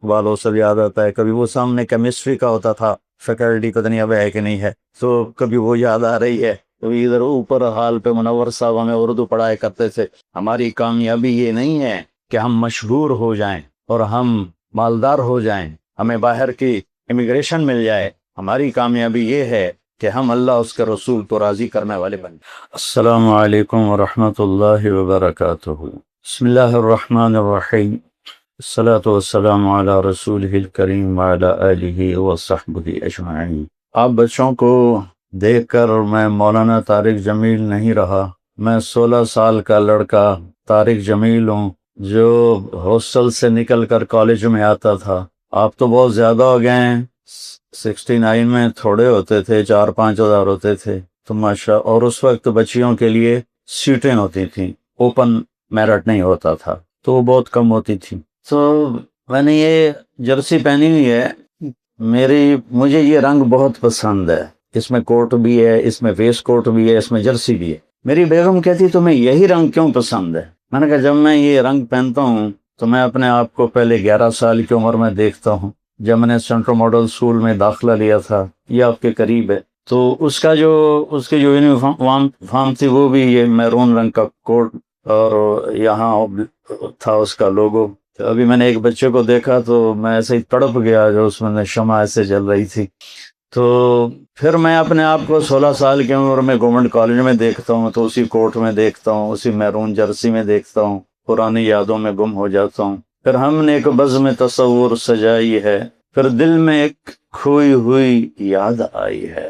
والوں سے یاد آتا ہے، کبھی وہ سامنے کیمسٹری کا ہوتا تھا، فیکلٹی پتہ نہیں اب ہے کہ نہیں ہے، تو کبھی وہ یاد آ رہی ہے، کبھی ادھر اوپر حال پہ منور صاحب ہمیں اردو پڑھایا کرتے تھے۔ ہماری کامیابی یہ نہیں ہے کہ ہم مشہور ہو جائیں اور ہم مالدار ہو جائیں، ہمیں باہر کی امیگریشن مل جائے، ہماری کامیابی یہ ہے کہ ہم اللہ اس کے رسول کو راضی کرنے والے بن۔ السلام علیکم ورحمۃ اللہ وبرکاتہ۔ بسم اللہ الرحمن الرحیم، الصلاۃ والسلام علی رسولہ الکریم وعلی آلہ وصحبہ اجمعین۔ آپ بچوں کو دیکھ کر میں مولانا طارق جمیل نہیں رہا، میں 16 سال کا لڑکا طارق جمیل ہوں جو ہاسٹل سے نکل کر کالج میں آتا تھا۔ آپ تو بہت زیادہ ہو گئے ہیں، 69 میں تھوڑے ہوتے تھے، 4-5 ہزار ہوتے تھے تو ماشاء، اور اس وقت بچیوں کے لیے سیٹیں ہوتی تھیں، اوپن میرٹ نہیں ہوتا تھا تو وہ بہت کم ہوتی تھی۔ تو میں نے یہ جرسی پہنی ہوئی ہے، مجھے یہ رنگ بہت پسند ہے، اس میں کوٹ بھی ہے، اس میں ویسٹ کوٹ بھی ہے، اس میں جرسی بھی ہے۔ میری بیگم کہتی تمہیں یہی رنگ کیوں پسند ہے؟ میں نے کہا جب میں یہ رنگ پہنتا ہوں تو میں اپنے آپ کو پہلے 11 سال کی عمر میں دیکھتا ہوں، جب میں نے سینٹرل ماڈل اسکول میں داخلہ لیا تھا، یہ آپ کے قریب ہے، تو اس کی جو یونیفارم تھی وہ بھی یہ میرون رنگ کا کوٹ، اور یہاں تھا اس کا لوگو۔ تو ابھی میں نے ایک بچے کو دیکھا تو میں ایسے ہی تڑپ گیا جو اس میں شمع ایسے جل رہی تھی۔ تو پھر میں اپنے آپ کو 16 سال کی عمر میں گورنمنٹ کالج میں دیکھتا ہوں تو اسی کوٹ میں دیکھتا ہوں، اسی میرون جرسی میں دیکھتا ہوں، پرانی یادوں میں گم ہو جاتا ہوں۔ پھر ہم نے ایک بزم تصور سجائی ہے، پھر دل میں ایک کھوئی ہوئی یاد آئی ہے۔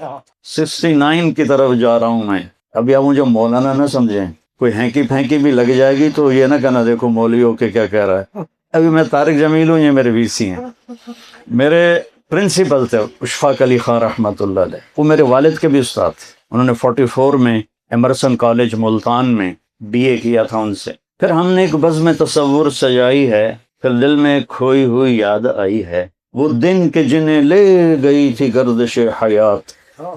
69 کی طرف جا رہا ہوں میں۔ ابھی آپ مجھے مولانا نہ سمجھیں، کوئی ہینکی پھینکی بھی لگ جائے گی تو یہ نہ کہنا دیکھو مولوی ہو کے کیا کہہ رہا ہے۔ ابھی میں طارق جمیل ہوں، یہ میرے وی سی ہیں۔ میرے پرنسپل تھے اشفاق علی خان رحمۃ اللہ علیہ، وہ میرے والد کے بھی استاد تھے، انہوں نے 44 میں ایمرسن کالج ملتان میں بی اے کیا تھا ان سے۔ پھر ہم نے ایک بزم تصور سجائی ہے، پھر دل میں کھوئی ہوئی یاد آئی ہے، وہ دن کے جنہیں لے گئی تھی گردش حیات،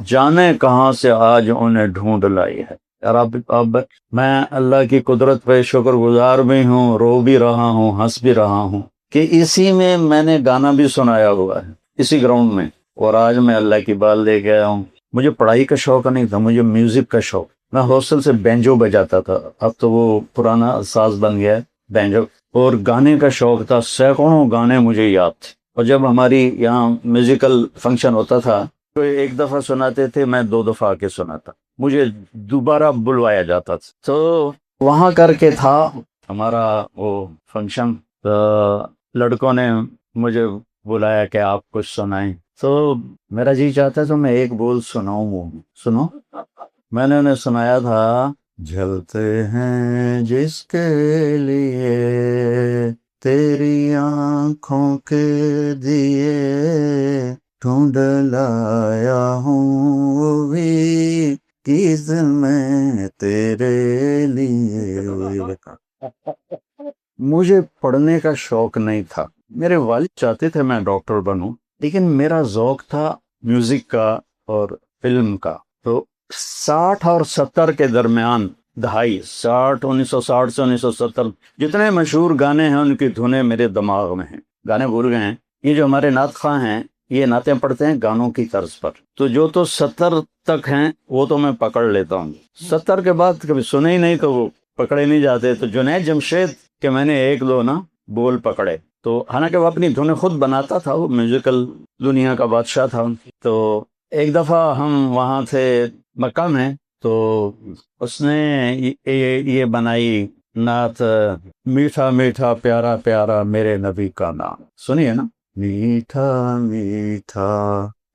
جانے کہاں سے آج انہیں ڈھونڈ لائی ہے۔ یار اب میں اللہ کی قدرت پہ شکر گزار بھی ہوں، رو بھی رہا ہوں، ہنس بھی رہا ہوں کہ اسی میں نے گانا بھی سنایا ہوا ہے، اسی گراؤنڈ میں، اور آج میں اللہ کی بال لے کے آیا ہوں۔ مجھے پڑھائی کا شوق نہیں تھا، مجھے میوزک کا شوق، میں ہاسٹل سے بینجو بجاتا تھا، اب تو وہ پرانا ساز بن گیا ہے بینجو، اور گانے کا شوق تھا، سینکڑوں گانے مجھے یاد تھے، اور جب ہماری یہاں میوزیکل فنکشن ہوتا تھا تو ایک دفعہ سناتے تھے، میں 2 دفعہ آ کے سناتا، مجھے دوبارہ بلوایا جاتا تھا۔ تو وہاں کر کے تھا ہمارا وہ فنکشن، تو لڑکوں نے مجھے بلایا کہ آپ کچھ سنائیں، تو میرا جی چاہتا ہے تو میں ایک بول سناؤں، وہ سنو۔ میں نے انہیں سنایا تھا، جلتے ہیں جس کے لیے تیری آنکھوں کے دیے، ڈھونڈ لایا ہوں وہی چیز میں تیرے لیے۔ مجھے پڑھنے کا شوق نہیں تھا، میرے والد چاہتے تھے میں ڈاکٹر بنوں، لیکن میرا ذوق تھا میوزک کا اور فلم کا۔ تو 60 اور 70 کے درمیان، دہائی 1960 سے 1970، جتنے مشہور گانے ہیں ان کی دھنیں میرے دماغ میں ہیں، گانے بھول گئے ہیں۔ یہ جو ہمارے نعت خواں ہیں یہ نعتیں پڑھتے ہیں گانوں کی طرز پر، تو جو تو 70 تک ہیں وہ تو میں پکڑ لیتا ہوں، 70 کے بعد کبھی سنے ہی نہیں تو وہ پکڑے نہیں جاتے۔ تو جنید جمشید کہ میں نے 1-2 نا بول پکڑے، تو حالانکہ وہ اپنی دھنیں خود بناتا تھا، وہ میوزیکل دنیا کا بادشاہ تھا۔ تو ایک دفعہ ہم وہاں تھے مکہ میں، تو اس نے یہ بنائی نعت، میٹھا میٹھا پیارا پیارا میرے نبی کا نام، سنیے نا، میٹھا میٹھا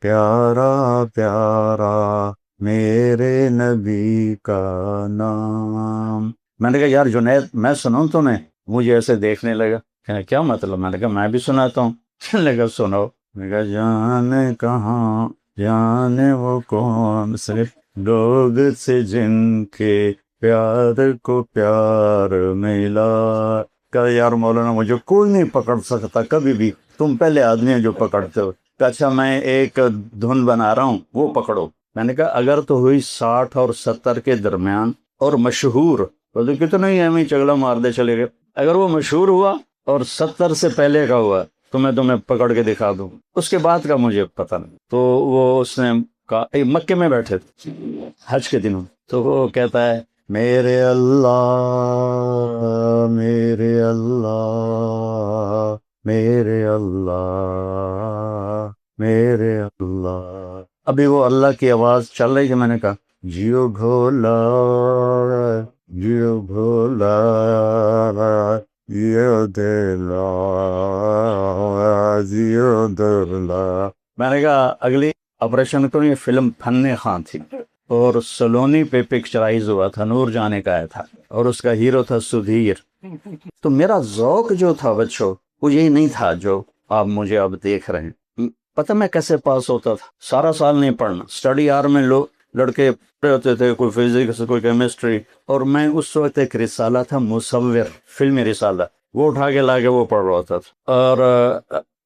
پیارا پیارا میرے نبی کا نام۔ میں نے کہا یار جنید میں سناؤں تو نہیں، مجھے ایسے دیکھنے لگا، کہنا کیا مطلب؟ میں نے کہا میں بھی سناتا ہوں۔ کہنے لگا سناؤ۔ میں نے کہا جانے کہاں جانے وہ کون سے لوگ سے جن کے پیار کو پیار ملا۔ کہا یار مولانا مجھے کوئی نہیں پکڑ سکتا کبھی بھی، تم پہلے آدمی جو پکڑتے ہو۔ کہ اچھا میں ایک دھن بنا رہا ہوں وہ پکڑو۔ میں نے کہا اگر تو ہوئی 60 اور 70 کے درمیان اور مشہور، تو کتنے ہی ہمیں چگلا مار دے چلے گئے، اگر وہ مشہور ہوا اور 70 سے پہلے کا ہوا تمہیں پکڑ کے دکھا دوں. اس کے بعد کا مجھے پتہ نہیں. تو وہ اس نے کہا مکے میں بیٹھے تھے حج کے دنوں, تو وہ کہتا ہے میرے اللہ میرے اللہ میرے اللہ میرے اللہ. ابھی وہ اللہ کی آواز چل رہی کہ میں نے کہا جیو بھولا جیو بھولا جیو دلا جیو دلا. میں نے کہا اگلی آپریشن کو یہ فلم فن خان تھی اور سلونی پہ پکچرائز ہوا تھا, نور جانے کا آیا تھا اور اس کا ہیرو تھا سدھیر. تو میرا ذوق جو تھا بچوں وہ یہی نہیں تھا جو آپ مجھے اب دیکھ رہے ہیں. پتہ میں کیسے پاس ہوتا تھا؟ سارا سال نہیں پڑھنا, اسٹڈی آر میں لوگ لڑکے پڑھے ہوتے تھے, کوئی فزکس کوئی کیمسٹری, اور میں اس وقت ایک رسالہ تھا مصور, فلمی رسالہ, وہ اٹھا کے لا کے وہ پڑھ رہا تھا. اور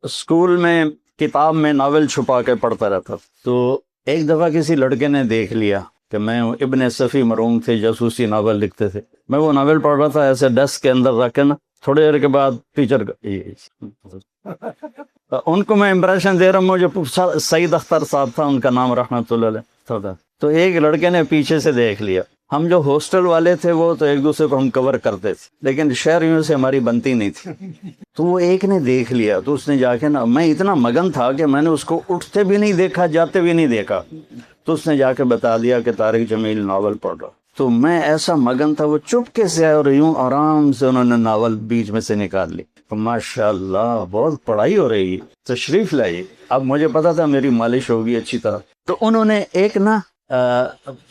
اسکول میں کتاب میں ناول چھپا کے پڑھتا رہتا تھا. تو ایک دفعہ کسی لڑکے نے دیکھ لیا کہ میں ابن صفی مرحوم تھے, جاسوسی ناول لکھتے تھے, میں وہ ناول پڑھ رہا تھا ایسے ڈیسک کے اندر رکھ کے نا. تھوڑی دیر کے بعد ٹیچر ان کو میں امپریشن دے رہا ہوں, مجھے سعید اختر صاحب تھا ان کا نام رحمۃ اللہ علیہ تھا. تو ایک لڑکے نے پیچھے سے دیکھ لیا. ہم جو ہاسٹل والے تھے وہ تو ایک دوسرے کو ہم کور کرتے تھے, لیکن شہریوں سے ہماری بنتی نہیں تھی. تو وہ ایک نے دیکھ لیا, تو اس نے جا کے نا, میں اتنا مگن تھا کہ میں نے اس کو اٹھتے بھی نہیں دیکھا جاتے بھی نہیں دیکھا, تو اس نے جا کے بتا دیا کہ طارق جمیل ناول پڑھ رہا. تو میں ایسا مگن تھا, وہ چپکے سے آئے اور یوں آرام سے انہوں نے ناول بیچ میں سے نکال لی. ماشاء اللہ بہت پڑھائی ہو رہی ہے, تشریف لائیے. اب مجھے پتا تھا میری مالش ہوگی اچھی طرح. تو انہوں نے ایک نا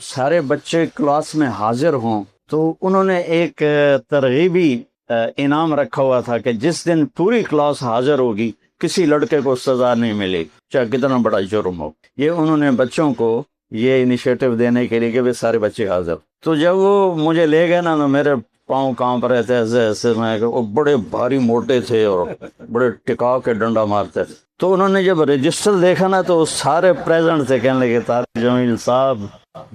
سارے بچے کلاس میں حاضر ہوں, تو انہوں نے ایک ترغیبی انعام رکھا ہوا تھا کہ جس دن پوری کلاس حاضر ہوگی کسی لڑکے کو سزا نہیں ملے گی, چاہے کتنا بڑا جرم ہو. یہ انہوں نے بچوں کو یہ انیشیٹو دینے کے لیے کہ وہ سارے بچے حاضر. تو جب وہ مجھے لے گئے نا, میرے پاؤں کانپ رہے تھے ایسے ایسے, میں وہ بڑے بھاری موٹے تھے اور بڑے ٹکا کے ڈنڈا مارتے تھے. تو انہوں نے جب رجسٹر دیکھا نا تو سارے پریزنٹ تھے, کہنے لگے طارق جمیل صاحب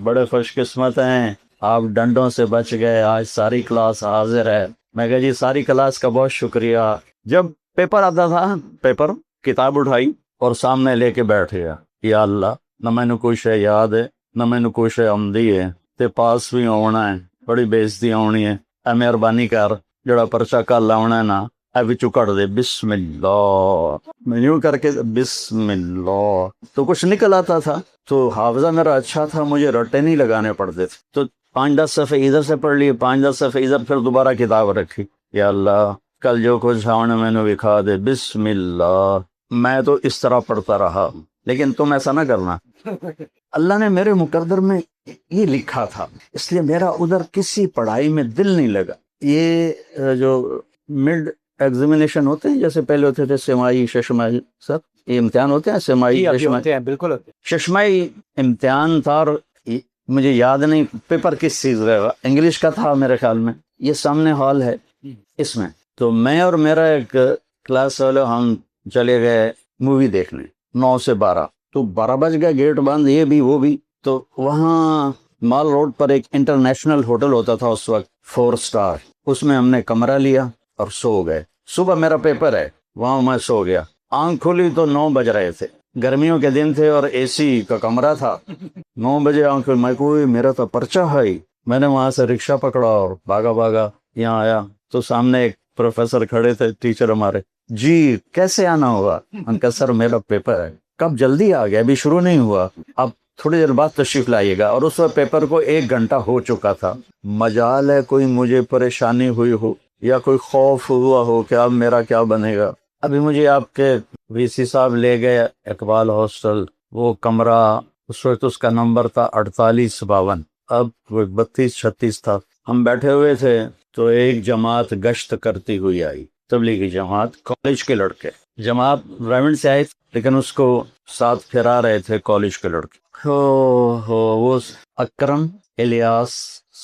بڑے خوش قسمت ہیں, آپ ڈنڈوں سے بچ گئے, آج ساری کلاس حاضر ہے. میں کہا جی ساری کلاس کا بہت شکریہ. جب پیپر آتا تھا, پیپر کتاب اٹھائی اور سامنے لے کے بیٹھ گیا, یا اللہ نہ میں نے کوئی شے یاد ہے نہ میں نے کوئی شے آمدی ہے, تے پاس بھی ہونا ہے, بڑی بےزتی ہونی ہے, اے مہربانی کر جڑا پرچہ کل آنا ہے نا اے وچوں کٹ دے, بسم اللہ. میں یوں کر کے بسم اللہ, تو کچھ نکل آتا تھا. تو حافظہ میرا اچھا تھا, مجھے رٹے نہیں لگانے پڑتے تھے. تو 5-10 صفحے ادھر سے پڑھ لیے, 5-10 صفحے ادھر, پھر دوبارہ کتاب رکھی, یا اللہ کل جو کچھ آنے میں نے دکھا دے, بسم اللہ. میں تو اس طرح پڑھتا رہا, لیکن تم ایسا نہ کرنا. اللہ نے میرے مقدر میں یہ لکھا تھا, اس لیے میرا ادھر کسی پڑھائی میں دل نہیں لگا. یہ جو مڈ ایگزامینیشن ہوتے ہیں, جیسے پہلے ہوتے تھے سمائی ششمائی, سر یہ امتحان ہوتے ہیں سمائی ششمائی, بالکل ششمائی امتحان تھا. اور مجھے یاد نہیں پیپر کس چیز کا, انگلش کا تھا میرے خیال میں. یہ سامنے ہال ہے اس میں. تو میں اور میرا ایک کلاس والے ہم چلے گئے مووی دیکھنے 9 سے 12. تو 12 بج گئے, گیٹ بند, یہ بھی وہ بھی. تو وہاں مال روڈ پر ایک انٹرنیشنل ہوٹل ہوتا تھا اس وقت, 4 اسٹار, اس میں ہم نے کمرہ لیا اور سو گئے. صبح میرا پیپر ہے, وہاں میں سو گیا. آنکھ کھلی تو 9 بج رہے تھے, گرمیوں کے دن تھے اور اے سی کا کمرہ تھا. 9 بجے آنکھ کھلی, میں کوئی میرا تو پرچہ ہے ہی. میں نے وہاں سے رکشہ پکڑا اور بھاگا یہاں آیا. تو سامنے ایک پروفیسر کھڑے تھے, ٹیچر ہمارے. جی کیسے آنا ہوگا؟ ان کا سر میرا پیپر ہے. کب جلدی آ گیا, ابھی شروع نہیں ہوا, اب تھوڑی دیر بعد تشریف لائیے گا. اور اس وقت پیپر کو 1 گھنٹہ ہو چکا تھا. مجال ہے کوئی مجھے پریشانی ہوئی ہو یا کوئی خوف ہوا ہو کہ اب میرا کیا بنے گا. ابھی مجھے آپ کے وی سی صاحب لے گئے اقبال ہاسٹل, وہ کمرہ اس وقت اس کا نمبر تھا 4852, اب وہ 32-36 تھا. ہم بیٹھے ہوئے تھے تو ایک جماعت گشت کرتی ہوئی آئی, تبلیغی جماعت, کالج کے لڑکے. جماعت ریونڈ سے آئی لیکن اس کو ساتھ پھرا رہے تھے کالج کے لڑکے. وہ اکرم, الیاس,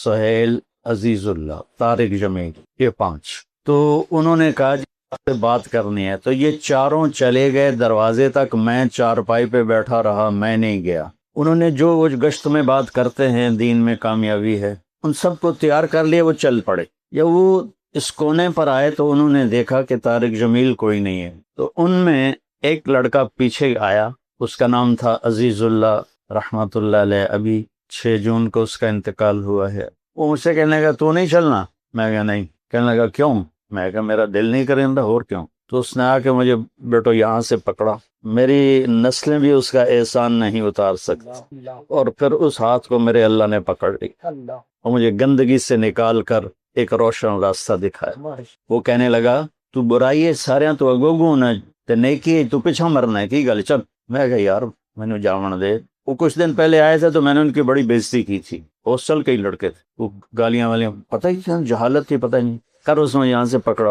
سہیل, عزیز اللہ, طارق جمیل, یہ 5. تو انہوں نے کہا جی آپ سے بات کرنی ہے. تو یہ چاروں چلے گئے دروازے تک, میں چارپائی پہ بیٹھا رہا, میں نہیں گیا. انہوں نے جو وہ گشت میں بات کرتے ہیں دین میں کامیابی ہے, ان سب کو تیار کر لیا, وہ چل پڑے. یا وہ اس کونے پر آئے تو انہوں نے دیکھا کہ طارق جمیل کوئی نہیں ہے، تو ان میں ایک لڑکا پیچھے آیا، اس کا نام تھا عزیز اللہ رحمۃ اللہ علیہ، ابھی 6 جون کو اس کا انتقال ہوا ہے۔ وہ مجھ سے کہنے لگا تو نہیں چلنا؟ میں کہا نہیں۔ کہنے لگا کیوں؟ میں کہا میرا دل نہیں کرے اور کیوں؟ تو اس نے آ کے مجھے بیٹو یہاں سے پکڑا، میری نسلیں بھی اس کا احسان نہیں اتار سکتی، اور پھر اس ہاتھ کو میرے اللہ نے پکڑ لی اور مجھے گندگی سے نکال کر ایک روشن راستہ دکھایا۔ وہ کہنے لگا تو برائی ہے سارے تو اگو نہ تے نیکی تو پیچھا مرنا ہے کی گل چل۔ میں کہا یار مینوں جاون دے۔ وہ کچھ دن پہلے آئے تھے تو میں نے ان کی بڑی بےزتی کی تھی، ہاسٹل کے ہی لڑکے تھے، وہ گالیاں والیاں، پتہ ہی جہالت تھی، پتہ ہی نہیں، کر اس میں یہاں سے پکڑا۔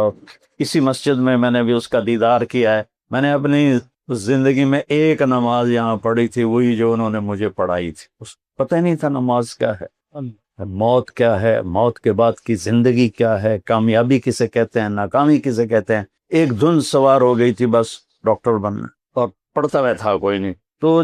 اسی مسجد میں نے بھی اس کا دیدار کیا ہے۔ میں نے اپنی زندگی میں ایک نماز یہاں پڑھی تھی، وہی جو انہوں نے مجھے پڑھائی تھی، پتہ ہی نہیں تھا نماز کیا ہے، موت کیا ہے، موت کے بعد کی زندگی کیا ہے، کامیابی کسے کہتے ہیں، ناکامی کسے کہتے ہیں۔ ایک دھن سوار ہو گئی تھی بس ڈاکٹر بننا، اور پڑھتا ہوا تھا کوئی نہیں۔ تو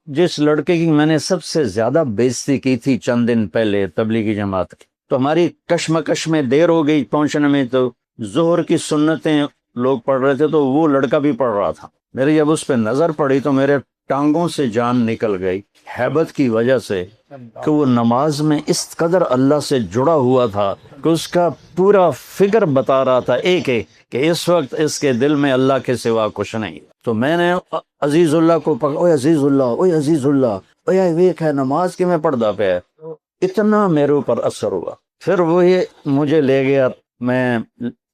جس لڑکے کی میں نے سب سے زیادہ بےزتی کی تھی چند دن پہلے تبلیغی جماعت کی، تو ہماری کشمکش میں دیر ہو گئی پہنچنے میں، تو ظہر کی سنتیں لوگ پڑھ رہے تھے تو وہ لڑکا بھی پڑھ رہا تھا۔ میری جب اس پہ نظر پڑی تو میرے ٹانگوں سے جان نکل گئی ہیبت کی وجہ سے، کہ وہ نماز میں اس قدر اللہ سے جڑا ہوا تھا کہ اس کا پورا فکر بتا رہا تھا ایک کہ اس وقت اس کے دل میں اللہ کے سوا کچھ نہیں۔ تو میں نے عزیز اللہ کو پکڑا، اوے عزیز اللہ، اوے عزیز اللہ، اوے ویک ہے نماز کی میں پڑھدا پیا، اتنا میرے اوپر اثر ہوا۔ پھر وہی مجھے لے گیا، میں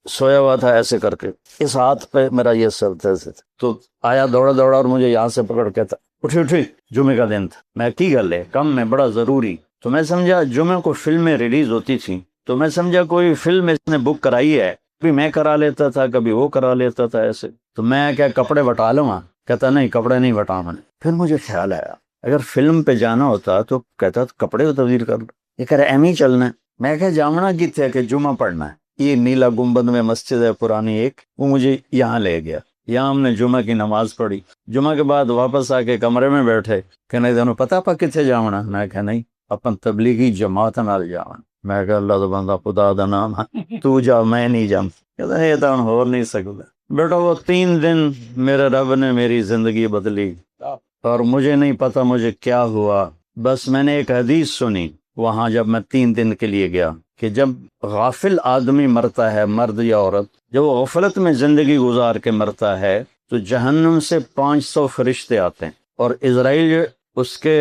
سویا ہوا تھا ایسے کر کے، اس ہاتھ پہ میرا یہ سر تھا، تو آیا دوڑا دوڑا اور مجھے یہاں سے پکڑ کے تھا، اٹھی جمعے کا دن تھا، میں کی گل ہے کم میں بڑا ضروری، تو میں سمجھا جمعے کو فلمیں ریلیز ہوتی تھیں، تو میں سمجھا کوئی فلم اس نے بک کرائی ہے، کبھی میں کرا لیتا تھا کبھی وہ کرا لیتا تھا ایسے، تو میں کیا کپڑے بٹا لوں؟ کہتا نہیں کپڑے نہیں بٹا میں نے۔ پھر مجھے خیال آیا اگر فلم پہ جانا ہوتا تو کہتا کپڑے کو تبدیل کر لو، یہ کہہ رہا ایم ہی چلنا ہے۔ میں کہا جامنا کتنے کہ جمعہ پڑھنا ہے، یہ نیلا گنبد میں مسجد ہے پرانی ایک، وہ مجھے یہاں لے گیا، یہاں ہم نے جمعہ کی نماز پڑھی، جمعہ کے بعد واپس آ کے کمرے میں بیٹھے، کہنے دونوں پتہ پا کتنے جاونا؟ میں کہا نہیں اپن تبلیغی جماعت نال جاونا۔ میں کہا اللہ دا بندہ خدا دا نام ہے تو جا میں نہیں جام، کہتا یہ تو ہو نہیں سکتا۔ بیٹا وہ 3 دن میرے رب نے میری زندگی بدلی، اور مجھے نہیں پتا مجھے کیا ہوا، بس میں نے ایک حدیث سنی وہاں جب میں 3 دن کے لیے گیا، کہ جب غافل آدمی مرتا ہے، مرد یا عورت، جب وہ غفلت میں زندگی گزار کے مرتا ہے تو جہنم سے 500 فرشتے آتے ہیں، اور اسرائیل اس کے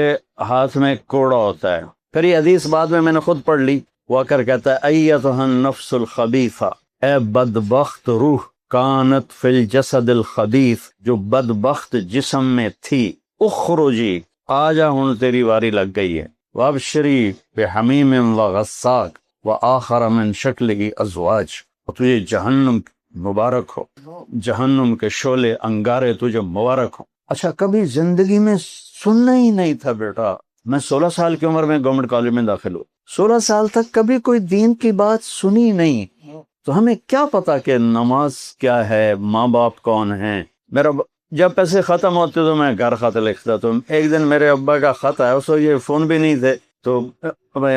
ہاتھ میں کوڑا ہوتا ہے۔ پھر یہ حدیث بعد میں نے خود پڑھ لی، وہ کر کہتا ہے ایتھا النفس الخبیثہ، اے بدبخت روح، کانت فی الجسد الخبیث، جو بدبخت جسم میں تھی، اخرجی، آجا ہن تیری واری لگ گئی ہے، وابشری بحمیم وغساق وآخر من شکلہ ازواج، اور تجھے جہنم مبارک ہو، جہنم کے شعلے انگارے تجھے مبارک ہو۔ اچھا کبھی زندگی میں سننا ہی نہیں تھا بیٹا، میں 16 سال کی عمر میں گورنمنٹ کالج میں داخل ہوں، 16 سال تک کبھی کوئی دین کی بات سنی نہیں، تو ہمیں کیا پتا کہ نماز کیا ہے، ماں باپ کون ہیں۔ جب پیسے ختم ہوتے تو میں گھر خط لکھتا، تو ایک دن میرے ابا کا خط آیا، اس وقت یہ فون بھی نہیں تھے، تو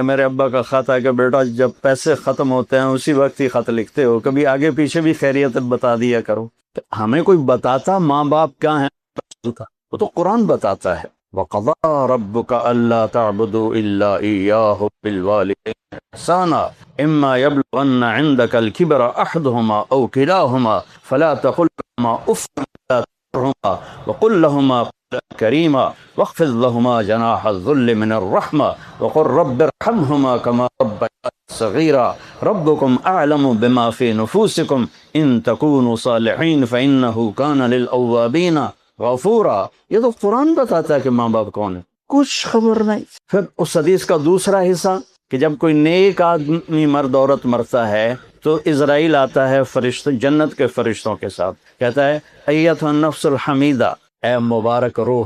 میرے ابا کا خط آیا کہ بیٹا جب پیسے ختم ہوتے ہیں اسی وقت ہی خط لکھتے ہو، کبھی آگے پیچھے بھی خیریت بتا دیا کرو۔ ہمیں کوئی بتاتا ماں باپ کیا ہیں، وہ تو قرآن بتاتا ہے، وَقَضَىٰ رَبُّكَ أَلَّا تَعْبُدُوا إِلَّا إِيَّاهُ وَبِالْوَالِدَيْنِ إِحْسَانًا إِمَّا يَبْلُغَنَّ عِندَكَ الْكِبَرَ أَحَدُهُمَا أَوْ كِلَاهُمَا فَلَا تَقُل لَّهُمَا أُفٍّ وَلَا تَنْهَرْهُمَا وَقُل لَّهُمَا قَوْلًا كَرِيمًا وَاخْفِضْ لَهُمَا جَنَاحَ الذُّلِّ مِنَ الرَّحْمَةِ وَقُل رَّبِّ ارْحَمْهُمَا كَمَا رَبَّيَانِي صَغِيرًا رَبُّكُمْ أَعْلَمُ بِمَا فِي نُفُوسِكُمْ إِن تَكُونُوا صَالِحِينَ فَإِنَّهُ كَانَ لِلْأَوَّابِينَ غفورا۔ یہ تو قرآن بتاتا ہے کہ ماں باپ کون ہے، کچھ خبر نہیں۔ پھر اس حدیث کا دوسرا حصہ کہ جب کوئی نیک آدمی مرد عورت مرتا ہے تو اسرائیل آتا ہے فرشتوں، جنت کے فرشتوں کے ساتھ، کہتا ہے ایتھا النفس الحمیدہ، اے مبارک روح،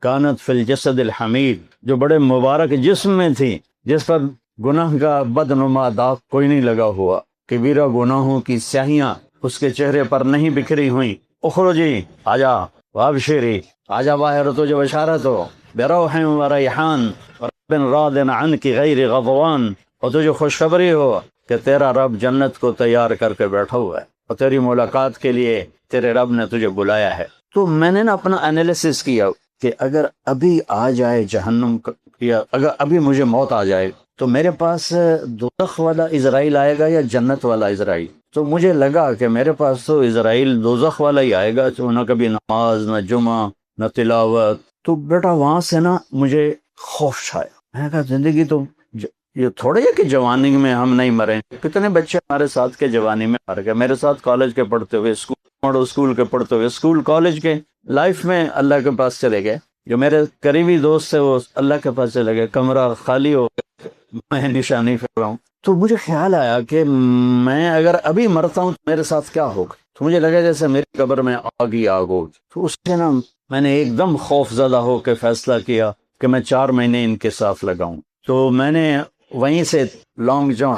کانت فی الجسد الحمید، جو بڑے مبارک جسم میں تھی، جس پر گناہ کا بدنما داغ کوئی نہیں لگا ہوا، کبیرہ گناہوں کی سیاہیاں اس کے چہرے پر نہیں بکھری ہوئیں، اخرجی، آجا، وابشری، آجا باہر تجھے بشارت ہو، بروح و ریحان ورب راض عنک غیر غضوان، اور تجھے خوشخبری ہو کہ تیرا رب جنت کو تیار کر کے بیٹھا ہوا ہے اور تیری ملاقات کے لیے تیرے رب نے تجھے بلایا ہے۔ تو میں نے نا اپنا انالیسس کیا کہ اگر ابھی آ جائے جہنم یا اگر ابھی مجھے موت آ جائے تو میرے پاس دوزخ والا عزرائیل آئے گا یا جنت والا عزرائیل؟ تو مجھے لگا کہ میرے پاس تو عزرائیل دوزخ والا ہی آئے گا، تو نہ کبھی نماز، نہ جمعہ، نہ تلاوت۔ تو بیٹا وہاں سے نا مجھے خوف چھایا۔ میں نے کہا زندگی تو یہ تھوڑے ہے کہ جوانی میں ہم نہیں مریں، کتنے بچے ہمارے ساتھ کے جوانی میں مر گئے، میرے ساتھ کالج کے پڑھتے ہوئے، اسکول کے پڑھتے ہوئے، اسکول کالج کے لائف میں اللہ کے پاس چلے گئے۔ جو میرے قریبی دوست تھے وہ اللہ کے پاس چلے گئے، کمرہ خالی ہو گیا، میں نشانی پھر رہا ہوں۔ تو مجھے خیال آیا کہ میں اگر ابھی مرتا ہوں تو میرے ساتھ کیا ہوگا؟ تو مجھے لگا جیسے میری قبر میں آگ ہی آگ ہوگی۔ تو اس سے نا میں نے ایک دم خوف زدہ ہو کے فیصلہ کیا کہ میں 4 مہینے ان کے ساتھ لگاؤں۔ تو میں نے وہیں سے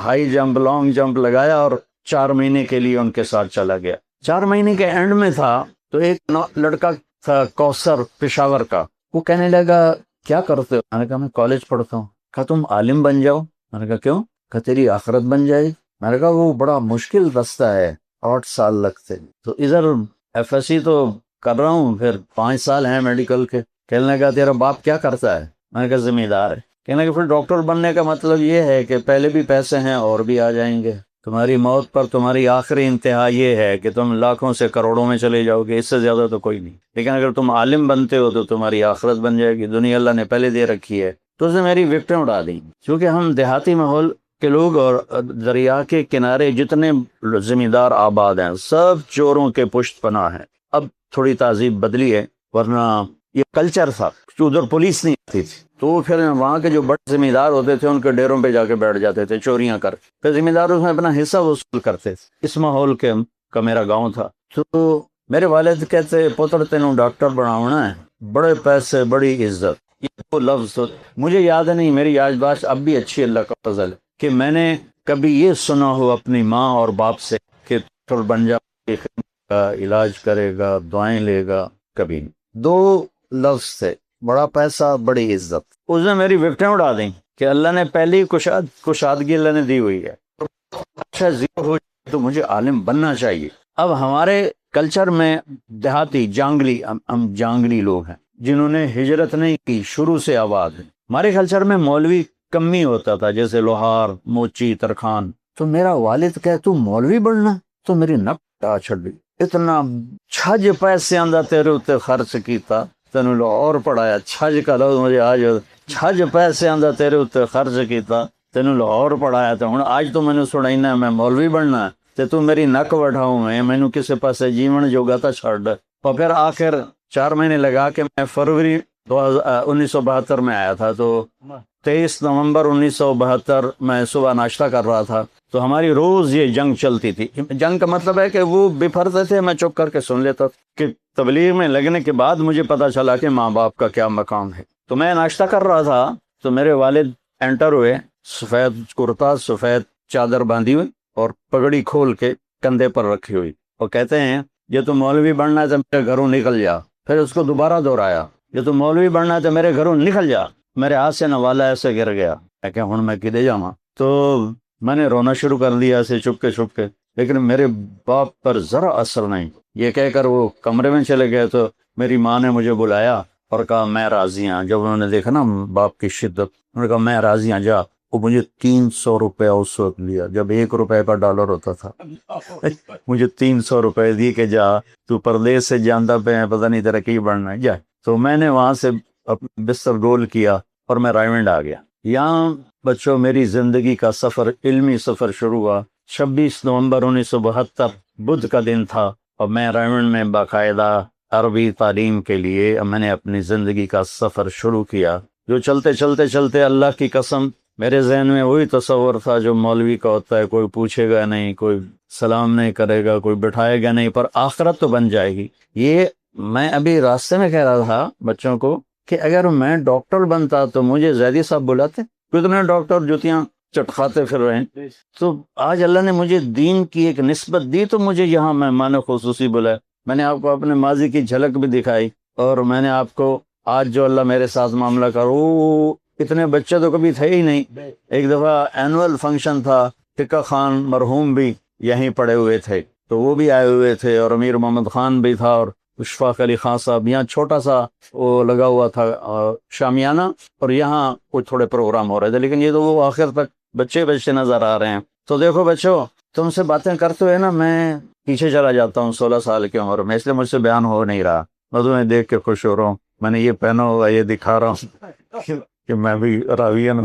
ہائی جمپ لانگ جمپ لگایا اور 4 مہینے کے لیے ان کے ساتھ چلا گیا۔ 4 مہینے کے اینڈ میں تھا تو ایک لڑکا تھا کوثر پشاور کا، وہ کہنے لگا کیا کرتے ہو؟ میں نے کہا میں کالج پڑھتا ہوں۔ کہا تم عالم بن جاؤ۔ میں نے کہا کیوں؟ کہا تیری آخرت بن جائے گی۔ میں نے کہا وہ بڑا مشکل رستہ ہے، 8 سال لگتے۔ تو ادھر ایف ایس سی تو کر رہا ہوں، پھر 5 سال ہیں میڈیکل کے۔ کہنے لگا تیرا باپ کیا کرتا ہے؟ میں نے کہا ذمہ دار ہے۔ کہنے لگا پھر ڈاکٹر بننے کا مطلب یہ ہے کہ پہلے بھی پیسے ہیں اور بھی آ جائیں گے، تمہاری موت پر تمہاری آخری انتہا یہ ہے کہ تم لاکھوں سے کروڑوں میں چلے جاؤ گے، اس سے زیادہ تو کوئی نہیں، لیکن اگر تم عالم بنتے ہو تو تمہاری آخرت بن جائے گی، دنیا اللہ نے پہلے دے رکھی ہے۔ تو اس نے میری وکٹیں اڑا دی، کیونکہ ہم دیہاتی ماحول کے لوگ اور دریا کے کنارے جتنے زمین دار آباد ہیں سب چوروں کے پشت پناہ ہیں۔ اب تھوڑی تہذیب بدلی ہے، ورنہ یہ کلچر تھا کہ ادھر پولیس نہیں آتی تھی، تو پھر وہاں کے جو بڑے ذمہ دار ہوتے تھے ان کے ڈیروں پہ جا کے بیٹھ جاتے تھے چوریاں کر، پھر ذمہ دار اس میں اپنا حصہ وصول کرتے تھے۔ اس ماحول کا میرا گاؤں تھا۔ تو میرے والد کہتے پتر تینوں ڈاکٹر بناونا ہے، بڑے پیسے بڑی عزت، یہ وہ لفظ مجھے یاد نہیں، میری یادداشت اب بھی اچھی اللہ کا فضل ہے کہ میں نے کبھی یہ سنا ہو اپنی ماں اور باپ سے کہ ڈاکٹر بن جا کا علاج کرے گا، دعائیں لے گا، کبھی نہیں۔ 2 لفظ تھے، بڑا پیسہ بڑی عزت۔ اس نے میری وکٹیں اڑا دیں کہ اللہ نے پہلی کشادگی اللہ نے دی ہوئی ہے، اچھا زیرو ہو تو مجھے عالم بننا چاہیے۔ اب ہمارے کلچر میں دیہاتی ہم جانگلی لوگ ہیں جنہوں نے ہجرت نہیں کی، شروع سے آباد ہے۔ ہمارے کلچر میں مولوی کمی ہوتا تھا، جیسے لوہار، موچی، ترخان۔ تو میرا والد کہے تو مولوی بننا، تو میری نک چھڑ گئی، اتنا چھج پیسے آندہ تیرے اتنے خرچ کیتا، تینوں لاہور پڑھایا۔ چھج کا لفظ مجھے آج، چھج پیسے آندہ تیرے اتنے خرچ کیتا، تینوں لاہور پڑھایا، تو ہوں آج تو میں نے سنائینا میں مولوی بننا تے تو میری نک وڈھاؤں میں نو کسے پاسے جیون جوگا تا چھڑ۔ اور پھر آخر 4 مہینے لگا کے میں فروری 1972 میں آیا تھا، تو 23 نومبر 1972 میں صبح ناشتہ کر رہا تھا، تو ہماری روز یہ جنگ چلتی تھی۔ جنگ کا مطلب ہے کہ وہ بفرتے تھے، میں چپ کر کے سن لیتا تھا کہ تبلیغ میں لگنے کے بعد مجھے پتا چلا کہ ماں باپ کا کیا مقام ہے۔ تو میں ناشتہ کر رہا تھا تو میرے والد انٹر ہوئے، سفید کرتا، سفید چادر باندھی ہوئی اور پگڑی کھول کے کندھے پر رکھی ہوئی، اور کہتے ہیں یہ تو مولوی بننا ہے تو میرے گھروں نکل جا۔ پھر اس کو دوبارہ دہرایا، یہ تو مولوی بننا ہے تو میرے گھروں نکل جا۔ میرے ہاتھ سے نوالا ایسے گر گیا، میں کہ ہوں میں کدے جاواں؟ تو میں نے رونا شروع کر دیا ایسے چھپ کے، لیکن میرے باپ پر ذرا اثر نہیں۔ یہ کہہ کر وہ کمرے میں چلے گئے، تو میری ماں نے مجھے بلایا اور کہا میں راضی ہوں۔ جب انہوں نے دیکھا نا باپ کی شدت، انہوں نے کہا میں راضی ہوں، جا۔ وہ مجھے 300 روپے اس وقت لیا جب 1 روپے کا ڈالر ہوتا تھا، مجھے 300 روپے دی کہ جا تو پردیس سے جانتا پہ پتہ نہیں تیرا کی بڑھنا ہے، جا۔ تو میں نے وہاں سے بستر گول کیا اور میں رائمنڈ آ گیا۔ یہاں بچوں میری زندگی کا سفر، علمی سفر شروع ہوا 26 نومبر 1972، بدھ کا دن تھا، اور میں رائمنڈ میں باقاعدہ عربی تعلیم کے لیے میں نے اپنی زندگی کا سفر شروع کیا، جو چلتے اللہ کی قسم میرے ذہن میں وہی تصور تھا جو مولوی کا ہوتا ہے، کوئی پوچھے گا نہیں، کوئی سلام نہیں کرے گا، کوئی بٹھائے گا نہیں، پر آخرت تو بن جائے گی۔ یہ میں ابھی راستے میں کہہ رہا تھا بچوں کو کہ اگر میں ڈاکٹر بنتا تو مجھے زیدی صاحب بلاتے، کتنے ڈاکٹر جوتیاں چٹکھاتے پھر رہے ہیں۔ تو آج اللہ نے مجھے دین کی ایک نسبت دی تو مجھے یہاں مہمان خصوصی بلایا۔ میں نے آپ کو اپنے ماضی کی جھلک بھی دکھائی، اور میں نے آپ کو آج جو اللہ میرے ساتھ معاملہ کرو، اتنے بچے تو کبھی تھے ہی نہیں۔ ایک دفعہ اینول فنکشن تھا ٹکا خان مرحوم بھی یہیں پڑے ہوئے تھے، تو وہ بھی آئے ہوئے تھے، اور امیر محمد خان بھی تھا، اور اشفاق علی خان صاحب، یہاں چھوٹا سا وہ لگا ہوا تھا شامیانہ، اور یہاں کچھ تھوڑے پروگرام ہو رہے تھے، لیکن یہ تو وہ آخر تک بچے نظر آ رہے ہیں۔ تو دیکھو بچوں، تم سے باتیں کرتے ہوئے نا میں پیچھے چلا جاتا ہوں 16 سال کی عمر میں، اس لیے مجھ سے بیان ہو نہیں رہا۔ میں تمہیں دیکھ کے خوش ہو رہا ہوں، میں نے یہ پہنا ہوا، یہ دکھا رہا ہوں کہ میں بھی راویین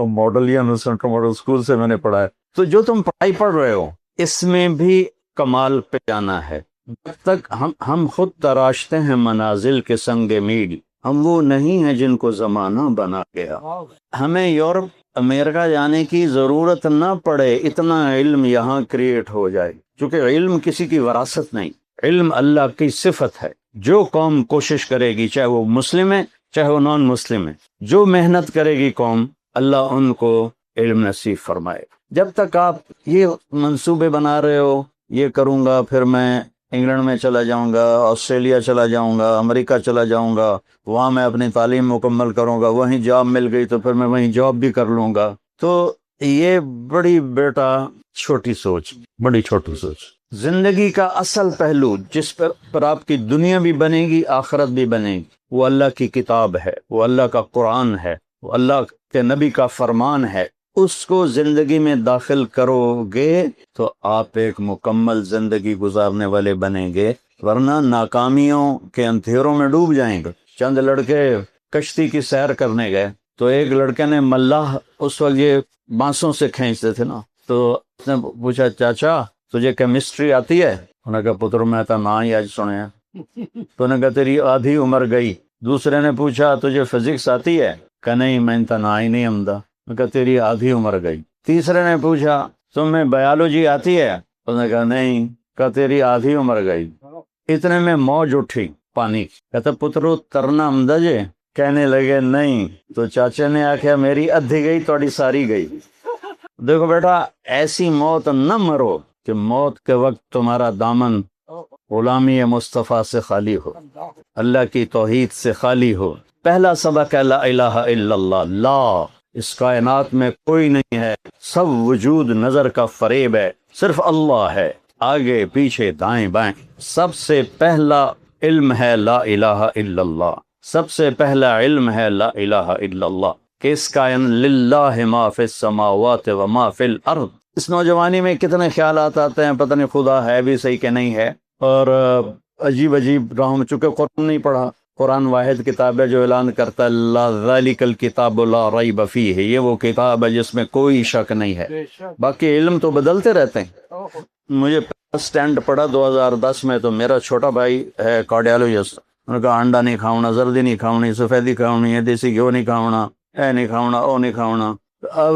ماڈل سینٹرل ماڈل اسکول سے میں نے پڑھا ہے۔ تو جو تم پڑھائی پڑھ رہے ہو اس میں بھی کمال پہ جانا ہے۔ جب تک ہم خود تراشتے ہیں منازل کے سنگ میل، ہم وہ نہیں ہیں جن کو زمانہ بنا گیا۔ ہمیں یورپ امریکہ جانے کی ضرورت نہ پڑے، اتنا علم یہاں کریٹ ہو جائے، کیونکہ علم کسی کی وراثت نہیں، علم اللہ کی صفت ہے۔ جو قوم کوشش کرے گی، چاہے وہ مسلم ہے چاہے وہ نان مسلم ہے، جو محنت کرے گی قوم، اللہ ان کو علم نصیب فرمائے۔ جب تک آپ یہ منصوبے بنا رہے ہو، یہ کروں گا، پھر میں انگلینڈ میں چلا جاؤں گا، آسٹریلیا چلا جاؤں گا، امریکہ چلا جاؤں گا، وہاں میں اپنی تعلیم مکمل کروں گا، وہیں جاب مل گئی تو پھر میں وہیں جاب بھی کر لوں گا، تو یہ بڑی بیٹا چھوٹی سوچ، بڑی چھوٹی سوچ۔ زندگی کا اصل پہلو جس پر آپ کی دنیا بھی بنے گی، آخرت بھی بنے گی، وہ اللہ کی کتاب ہے، وہ اللہ کا قرآن ہے، وہ اللہ کے نبی کا فرمان ہے۔ اس کو زندگی میں داخل کرو گے تو آپ ایک مکمل زندگی گزارنے والے بنیں گے، ورنہ ناکامیوں کے اندھیروں میں ڈوب جائیں گے۔ چند لڑکے کشتی کی سیر کرنے گئے، تو ایک لڑکے نے ملاح اس وقت یہ بانسوں سے کھینچتے تھے نا، تو اس نے پوچھا چاچا تجھے کیمسٹری آتی ہے؟ انہوں نے کہا پتر میں تو نہ ہی آج سنے۔ تو انہوں نے کہا تیری آدھی عمر گئی۔ دوسرے نے پوچھا تجھے فزکس آتی ہے؟ کہ نہیں میں تو نہ ہی نہیں آمدہ۔ کہا تیری آدھی عمر گئی۔ تیسرے نے پوچھا تمہیں بایولوجی آتی ہے؟ اس نے کہا نہیں۔ کہا تیری آدھی عمر گئی۔ اتنے میں موج اٹھی پانی کی۔ کہتا پترو ترنا آمدہ جے؟ کہنے لگے نہیں۔ تو چاچا نے آخیا میری ادھی گئی توڑی ساری گئی۔ دیکھو بیٹا، ایسی موت نہ مرو کہ موت کے وقت تمہارا دامن غلامی مصطفیٰ سے خالی ہو، اللہ کی توحید سے خالی ہو۔ پہلا سبق ہے لا الہ الا اللہ، لا، اس کائنات میں کوئی نہیں ہے، سب وجود نظر کا فریب ہے، صرف اللہ ہے، آگے پیچھے دائیں بائیں۔ سب سے پہلا علم ہے لا الہ الا اللہ، سب سے پہلا علم ہے لا الہ الا اللہ، کہ اس کائن للہ ما فی السماوات و ما فی الارض۔ اس نوجوانی میں کتنے خیالات آتے ہیں، پتہ نہیں خدا ہے بھی صحیح کہ نہیں ہے، اور عجیب عجیب راہوں میں، چونکہ قرآن نہیں پڑھا۔ قرآن واحد کتاب ہے جو اعلان کرتا ہے لا ذالک الکتاب لا ریب فیہ، یہ وہ کتاب ہے جس میں کوئی شک نہیں ہے۔ باقی علم تو بدلتے رہتے ہیں۔ مجھے سٹینڈ پڑا 2010 میں، تو میرا چھوٹا بھائی ہے کارڈیالوجسٹ، انہوں نے کہا انڈا نہیں کھاؤنا، زردی نہیں کھاؤنی، سفیدی کھاؤنی ہے، دیسی گھیو نہیں کھاؤنا، اے نہیں کھاؤنا، او نہیں کھاؤنا۔ اب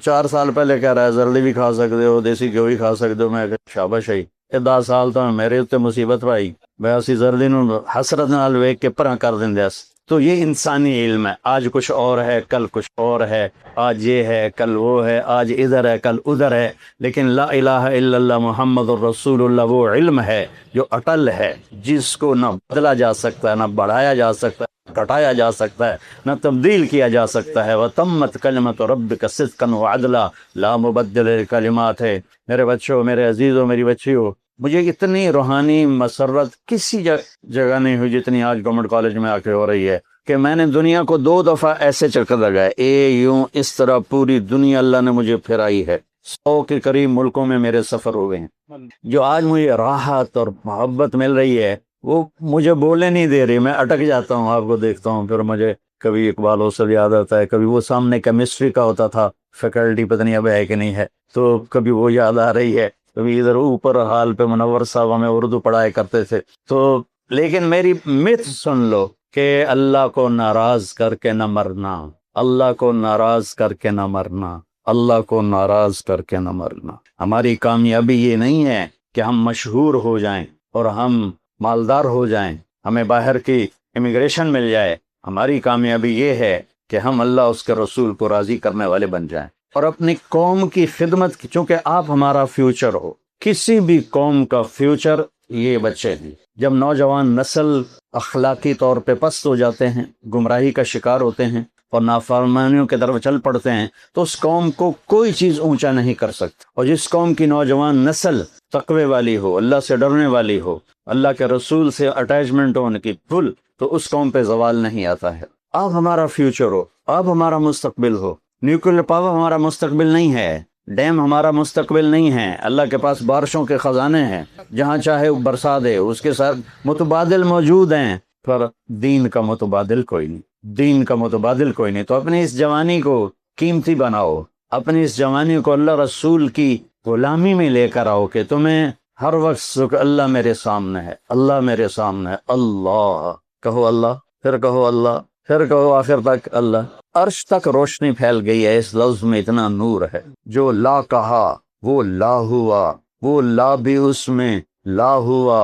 4 سال پہلے کہہ رہا ہے زردی بھی کھا سکتے ہو، دیسی گھیو بھی کھا سکتے ہو۔ میں کہا شاباش ہے، 10 سال تو میرے اتنے مصیبت بھائی، میں اسی زردی نو حسرت نال ویک کے پرا کر دیں دس۔ تو یہ انسانی علم ہے، آج کچھ اور ہے، کل کچھ اور ہے، آج یہ ہے کل وہ ہے، آج ادھر ہے کل ادھر ہے، لیکن لا الہ الا اللہ محمد الرسول اللہ وہ علم ہے جو اٹل ہے، جس کو نہ بدلا جا سکتا ہے، نہ بڑھایا جا سکتا ہے، گھٹایا جا سکتا ہے، نہ تبدیل کیا جا سکتا ہے۔ وَتَمَّتْ كَلِمَةُ رَبِّكَ صِدْقًا وَعَدْلًا لا مبدل لکلمات ہے۔ میرے بچوں، میرے عزیزوں، میری بچیوں، مجھے اتنی روحانی مسرت کسی جگہ نہیں ہوئی جتنی آج گورنمنٹ کالج میں آ کے ہو رہی ہے، کہ میں نے دنیا کو 2 دفعہ ایسے چکر لگائے، یوں اس طرح پوری دنیا اللہ نے مجھے پھرائی ہے۔ 100 کے قریب ملکوں میں میرے سفر ہو گئے ہیں۔ جو آج مجھے راحت اور محبت مل رہی ہے وہ مجھے بولے نہیں دے رہی، میں اٹک جاتا ہوں، آپ کو دیکھتا ہوں، پھر مجھے کبھی اقبال حوصل یاد آتا ہے، کبھی وہ سامنے کیمسٹری کا ہوتا تھا فیکلٹی، پتہ نہیں اب ہے کہ نہیں ہے، تو کبھی وہ یاد آ رہی ہے، کبھی ادھر اوپر حال پہ منور صاحب ہمیں اردو پڑھایا کرتے تھے۔ تو لیکن میری مت سن لو کہ اللہ کو ناراض کر کے نہ مرنا، اللہ کو ناراض کر کے نہ مرنا، اللہ کو ناراض کر کے نہ مرنا۔ ہماری کامیابی یہ نہیں ہے کہ ہم مشہور ہو جائیں اور ہم مالدار ہو جائیں، ہمیں باہر کی امیگریشن مل جائے۔ ہماری کامیابی یہ ہے کہ ہم اللہ اس کے رسول کو راضی کرنے والے بن جائیں، اور اپنی قوم کی خدمت کی، چونکہ آپ ہمارا فیوچر ہو۔ کسی بھی قوم کا فیوچر یہ بچے ہیں۔ جب نوجوان نسل اخلاقی طور پہ پست ہو جاتے ہیں، گمراہی کا شکار ہوتے ہیں، اور نافرمانیوں کی طرف چل پڑتے ہیں تو اس قوم کو کوئی چیز اونچا نہیں کر سکتی۔ اور جس قوم کی نوجوان نسل تقوی والی ہو، اللہ سے ڈرنے والی ہو، اللہ کے رسول سے اٹیچمنٹ ہو ان کی فل، تو اس قوم پہ زوال نہیں آتا ہے۔ آپ ہمارا فیوچر ہو، آپ ہمارا مستقبل ہو۔ نیوکلیر پاور ہمارا مستقبل نہیں ہے، ڈیم ہمارا مستقبل نہیں ہے۔ اللہ کے پاس بارشوں کے خزانے ہیں، جہاں چاہے وہ برسا دے، اس کے ساتھ متبادل موجود ہیں، پر دین کا متبادل کوئی نہیں، دین کا متبادل کوئی نہیں۔ تو اپنی اس جوانی کو قیمتی بناؤ، اپنی اس جوانی کو اللہ رسول کی غلامی میں لے کر آؤ کہ تمہیں ہر وقت اللہ میرے سامنے ہے، اللہ میرے سامنے ہے، اللہ کہو، اللہ پھر کہو، اللہ پھر کہو، آخر تک اللہ۔ عرش تک روشنی پھیل گئی ہے، اس لفظ میں اتنا نور ہے۔ جو لا کہا وہ لا ہوا، وہ لا بھی اس میں لا ہوا،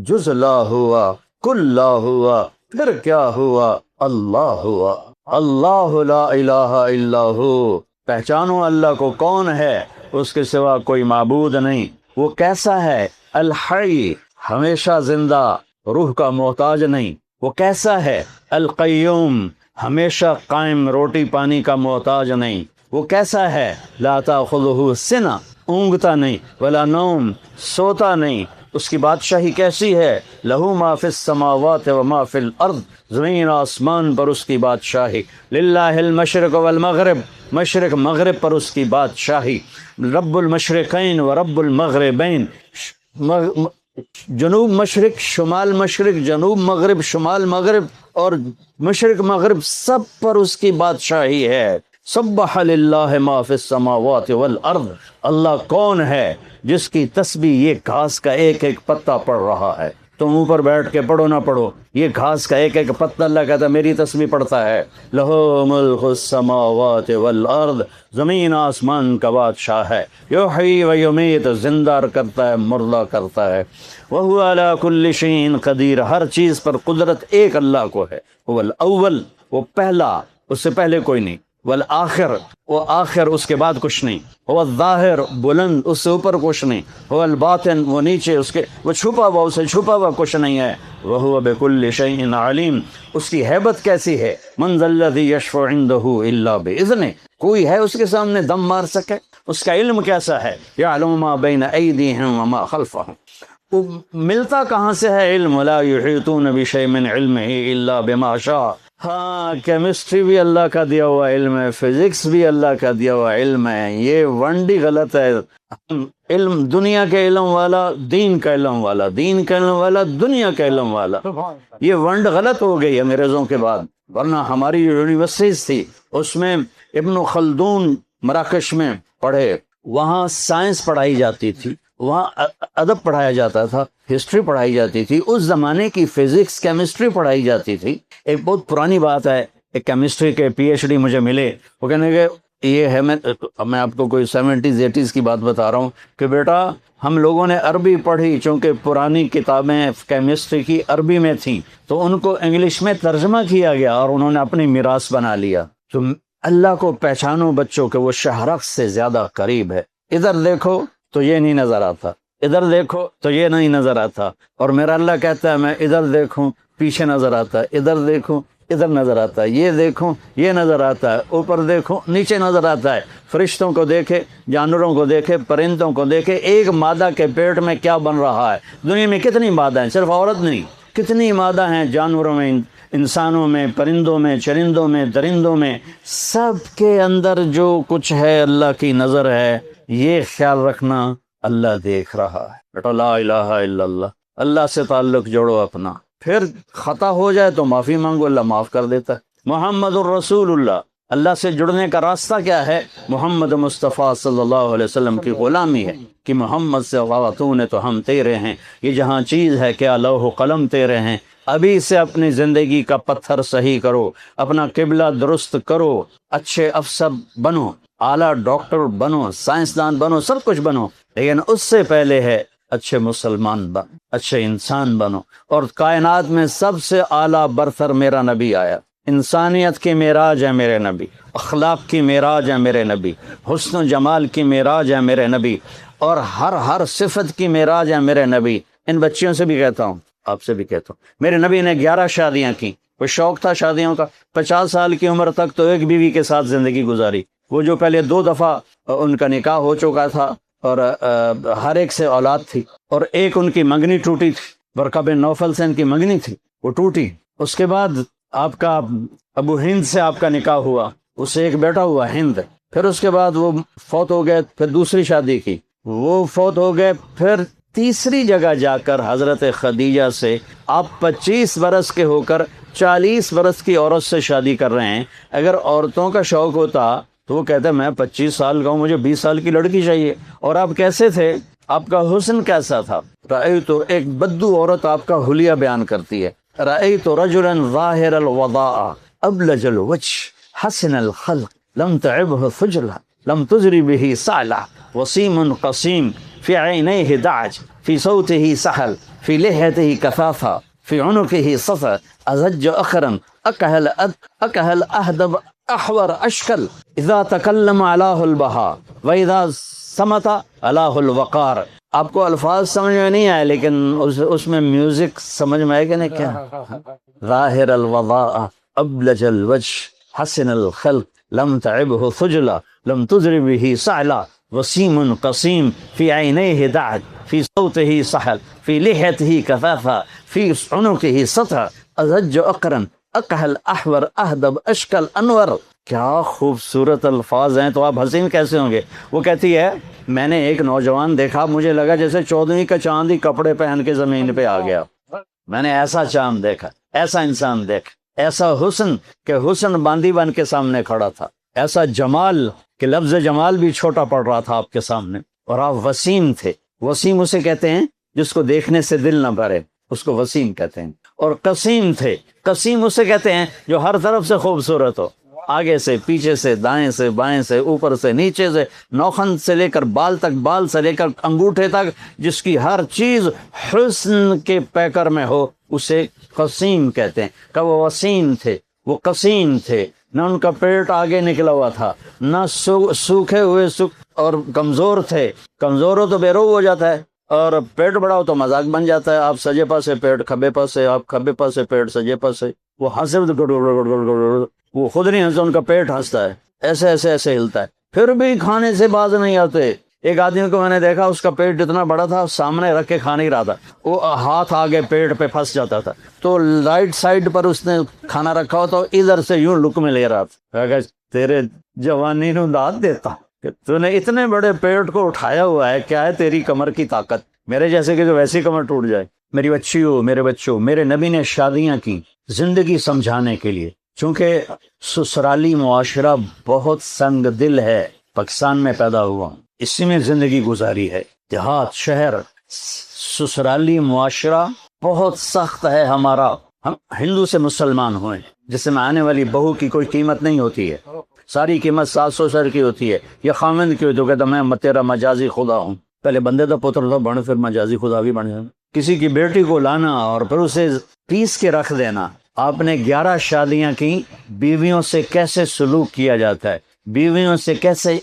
جز لا ہوا، کل لا ہوا، پھر کیا ہوا، اللہ ہوا۔ اللہ لا الہ الا ہو، پہچانو اللہ کو کون ہے، اس کے سوا کوئی معبود نہیں۔ وہ کیسا ہے، الحی، ہمیشہ زندہ، روح کا محتاج نہیں۔ وہ کیسا ہے، القیوم، ہمیشہ قائم، روٹی پانی کا محتاج نہیں۔ وہ کیسا ہے، لا تاخذہ سنہ، اونگتا نہیں، ولا نوم، سوتا نہیں۔ اس کی بادشاہی کیسی ہے، لہو ما فی السماوات و ما فی الارض، زمین آسمان پر اس کی بادشاہی۔ للہ المشرق والمغرب، مشرق مغرب پر اس کی بادشاہی۔ رب المشرقین و رب المغربین، جنوب مشرق، شمال مشرق، جنوب مغرب، شمال مغرب اور مشرق مغرب، سب پر اس کی بادشاہی ہے۔ سبح للہ ما فی السماوات والارض، اللہ کون ہے جس کی تسبیح یہ گھاس کا ایک ایک پتا پڑ رہا ہے۔ تم اوپر بیٹھ کے پڑھو نہ پڑھو، یہ گھاس کا ایک ایک پتا اللہ کہتا ہے میری تسبیح پڑھتا ہے۔ لہو ملک السماوات والارض، زمین آسمان کا بادشاہ ہے۔ یحیی و یمیت، زندہ کرتا ہے، مردہ کرتا ہے۔ وہو علی کل شیء قدیر، ہر چیز پر قدرت ایک اللہ کو ہے۔ هو الاول، وہ پہلا، اس سے پہلے کوئی نہیں۔ والآخر، وہ آخر، اس کے بعد کچھ نہیں۔ هو الظاہر، بلند، اس سے اوپر کچھ نہیں۔ هو الباطن، وہ نیچے، اس کے وہ چھپا ہوا، اس سے چھپا ہوا کچھ نہیں ہے۔ وهو بكل شيء علیم، اس کی ہیبت کیسی ہے۔ من ذا الذی یشفع عنده الا باذنہ، کوئی ہے اس کے سامنے دم مار سکے؟ اس کا علم کیسا ہے، یعلم ما بین ایدیہم وما خلفہم، وہ ملتا کہاں سے ہے علم، لا یحیطون بشیء من علمہ الا بما شاء۔ ہاں، کیمسٹری بھی اللہ کا دیا ہوا علم ہے، فزکس بھی اللہ کا دیا ہوا علم ہے۔ یہ ونڈی غلط ہے، علم دنیا کے علم والا، دین کا علم والا، دین کا علم والا، دنیا کا علم والا، یہ ونڈ غلط ہو گئی انگریزوں کے بعد۔ ورنہ ہماری یونیورسٹیز تھی، اس میں ابن خلدون مراکش میں پڑھے، وہاں سائنس پڑھائی جاتی تھی، وہاں ادب پڑھایا جاتا تھا، ہسٹری پڑھائی جاتی تھی، اس زمانے کی فزکس کیمسٹری پڑھائی جاتی تھی۔ ایک بہت پرانی بات ہے، ایک کیمسٹری کے پی ایچ ڈی مجھے ملے، وہ کہنے کہ یہ ہے، میں آپ کو کوئی 70s 80s کی بات بتا رہا ہوں کہ بیٹا ہم لوگوں نے عربی پڑھی، چونکہ پرانی کتابیں کیمسٹری کی عربی میں تھیں تو ان کو انگلش میں ترجمہ کیا گیا اور انہوں نے اپنی میراث بنا لیا۔ تو اللہ کو پہچانو بچوں کہ وہ شہرخ سے زیادہ قریب ہے۔ ادھر دیکھو تو یہ نہیں نظر آتا، ادھر دیکھو تو یہ نہیں نظر آتا، اور میرا اللہ کہتا ہے میں ادھر دیکھوں پیچھے نظر آتا ہے، ادھر دیکھوں ادھر نظر آتا ہے، یہ دیکھوں یہ نظر آتا ہے، اوپر دیکھوں نیچے نظر آتا ہے۔ فرشتوں کو دیکھے، جانوروں کو دیکھے، پرندوں کو دیکھے، ایک مادہ کے پیٹ میں کیا بن رہا ہے۔ دنیا میں کتنی مادہ ہیں، صرف عورت نہیں، کتنی مادہ ہیں جانوروں میں، انسانوں میں، پرندوں میں، چرندوں میں، درندوں میں، سب کے اندر جو کچھ ہے اللہ کی نظر ہے۔ یہ خیال رکھنا اللہ دیکھ رہا ہے۔ بیٹا لا الہ الا اللہ، اللہ سے تعلق جوڑو اپنا، پھر خطا ہو جائے تو معافی مانگو، اللہ معاف کر دیتا ہے۔ محمد الرسول اللہ، اللہ سے جڑنے کا راستہ کیا ہے؟ محمد مصطفیٰ صلی اللہ علیہ وسلم کی غلامی ہے کہ محمد سے خاتون ہے تو ہم تیرے ہیں، یہ جہاں چیز ہے کیا لوح و قلم تیرے ہیں۔ ابھی سے اپنی زندگی کا پتھر صحیح کرو، اپنا قبلہ درست کرو، اچھے افسر بنو، اعلیٰ ڈاکٹر بنو، سائنسدان بنو، سب کچھ بنو، لیکن اس سے پہلے ہے اچھے مسلمان بن، اچھے انسان بنو۔ اور کائنات میں سب سے اعلیٰ برتر میرا نبی آیا، انسانیت کی معراج ہے میرے نبی، اخلاق کی معراج ہے میرے نبی، حسن و جمال کی معراج ہے میرے نبی، اور ہر صفت کی معراج ہے میرے نبی۔ ان بچیوں سے بھی کہتا ہوں، آپ سے بھی کہتا ہوں، میرے نبی نے 11 شادیاں کی، وہ شوق تھا شادیوں کا. 50 سال کی عمر تک تو ایک بیوی کے ساتھ زندگی گزاری. وہ جو پہلے 2 دفعہ ان کا نکاح ہو چکا تھا اور ہر ایک سے اولاد تھی، اور ایک ان کی منگنی ٹوٹی تھی، ورقہ بن نوفل سے ان کی منگنی تھی، وہ ٹوٹی. اس کے بعد آپ کا ابو ہند سے آپ کا نکاح ہوا، اس سے ایک بیٹا ہوا ہند. پھر اس کے بعد وہ فوت ہو گئے، پھر دوسری شادی کی، وہ فوت ہو گئے. پھر تیسری جگہ جا کر حضرت خدیجہ سے آپ 25 برس کے ہو کر 40 برس کی عورت سے شادی کر رہے ہیں. اگر عورتوں کا شوق ہوتا تو وہ کہتے میں 25 سال کا ہوں، مجھے 20 سال کی لڑکی چاہیے. اور آپ کیسے تھے، آپ کا حسن کیسا تھا؟ رأیت، ایک بدو عورت آپ کا حلیہ بیان کرتی ہے، رأیت رجلا ظاہر الوضاء ابلج الوجه حسن الخلق لم تعبه ثجلة لم تزر به صعلة وسيم قصيم في عينيه دعج في صوته سحل في لحيته كثافة في عنقه صفا أزج أخرا أكهل أهدب أحور أشكل إذا تكلم علاه البهاء وإذا صمت علاه الوقار. آپ کو الفاظ سمجھ میں نہیں آئے لیکن اس میں میوزک سمجھ میں آئے گا نہیں کیا؟ ظاہر الوضاء ابلج الوجه حسن الخلق لم تعبه ثجلة لم تزر به صعلة وسيم قصيم في عينيه دعج في صوته سحل في لحيته كثافة في عنقه سطع أزج أقرن أكهل أحور أهدب أشكل أنور. کیا خوبصورت الفاظ ہیں، تو آپ حسین کیسے ہوں گے؟ وہ کہتی ہے میں نے ایک نوجوان دیکھا، مجھے لگا جیسے 14ویں کا چاند ہی کپڑے پہن کے زمین پہ آ گیا. میں نے ایسا چاند دیکھا، ایسا انسان دیکھا، ایسا حسن کہ حسن باندی بن کے سامنے کھڑا تھا، ایسا جمال کہ لفظ جمال بھی چھوٹا پڑ رہا تھا آپ کے سامنے. اور آپ وسیم تھے. وسیم اسے کہتے ہیں جس کو دیکھنے سے دل نہ بھرے، اس کو وسیم کہتے ہیں. اور قسیم تھے. قسیم اسے کہتے ہیں جو ہر طرف سے خوبصورت ہو، آگے سے، پیچھے سے، دائیں سے، بائیں سے، اوپر سے، نیچے سے، نوخن سے لے کر بال تک، بال سے لے کر انگوٹھے تک، جس کی ہر چیز حسن کے پیکر میں ہو، اسے قسیم کہتے ہیں. کہ وہ وسیم تھے، وہ قسیم تھے. نہ ان کا پیٹ آگے نکلا ہوا تھا، نہ سوکھے ہوئے اور کمزور تھے. کمزور ہو تو بے روح ہو جاتا ہے، اور پیٹ بڑا ہو تو مذاق بن جاتا ہے. آپ سجے پاسے پیٹ کھبے پاسے، آپ کھبے پاسے پیٹ سجے پاسے. وہ ہنسے وہ خود نہیں ہنستا، ان کا پیٹ ہنستا ہے، ایسے ایسے ایسے ہلتا ہے، پھر بھی کھانے سے باز نہیں آتے. ایک آدمی کو میں نے دیکھا، اس کا پیٹ اتنا بڑا تھا، سامنے رکھ کے کھا نہیں رہا تھا، وہ ہاتھ آگے پیٹ پہ پھنس جاتا تھا، تو رائٹ سائڈ پر اس نے کھانا رکھا ہو تو ادھر سے یوں لک میں لے رہا تھا. تیرے جوانی نو داد دیتا کہ تو نے اتنے بڑے پیٹ کو اٹھایا ہوا ہے، کیا ہے تیری کمر کی طاقت؟ میرے جیسے کہ جو ویسی کمر ٹوٹ جائے. میری بچیوں، میرے بچوں، میرے نبی نے شادیاں کی زندگی سمجھانے کے لیے، چونکہ سسرالی معاشرہ بہت سنگ دل ہے. پاکستان میں پیدا ہوا، اسی میں زندگی گزاری ہے. دیہات، شہر، سسرالی معاشرہ بہت سخت ہے ہمارا. ہم ہندو سے مسلمان ہوئے، جس میں آنے والی بہو کی کوئی قیمت نہیں ہوتی ہے، ساری قیمت 700 سر کی ہوتی ہے. یہ خاوند کی ہوتی ہے، کہتا میں تیرا مجازی خدا ہوں. پہلے بندے دا پتر تھا بن، پھر مجازی خدا بھی بن جانا. کسی کی بیٹی کو لانا اور پھر اسے پیس کے رکھ دینا. آپ نے 11 شادیاں کی. بیویوں سے کیسے سلوک کیا جاتا ہے، بیویوں سے کیسے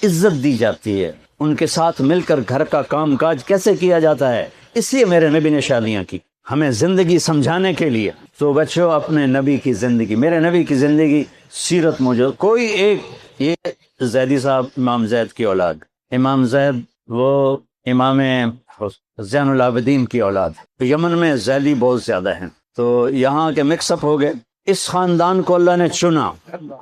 عزت دی جاتی ہے، ان کے ساتھ مل کر گھر کا کام کاج کیسے کیا جاتا ہے. اس لیے میرے نبی نے شادیاں کی، ہمیں زندگی سمجھانے کے لیے. تو بچوں، اپنے نبی کی زندگی، میرے نبی کی زندگی، سیرت موجود. کوئی ایک، یہ زیدی صاحب امام زید کی اولاد، امام زید وہ امام زین العابدین کی اولاد. یمن میں زیدی بہت زیادہ ہیں، تو یہاں کے مکس اپ ہو گئے. اس خاندان کو اللہ نے چنا.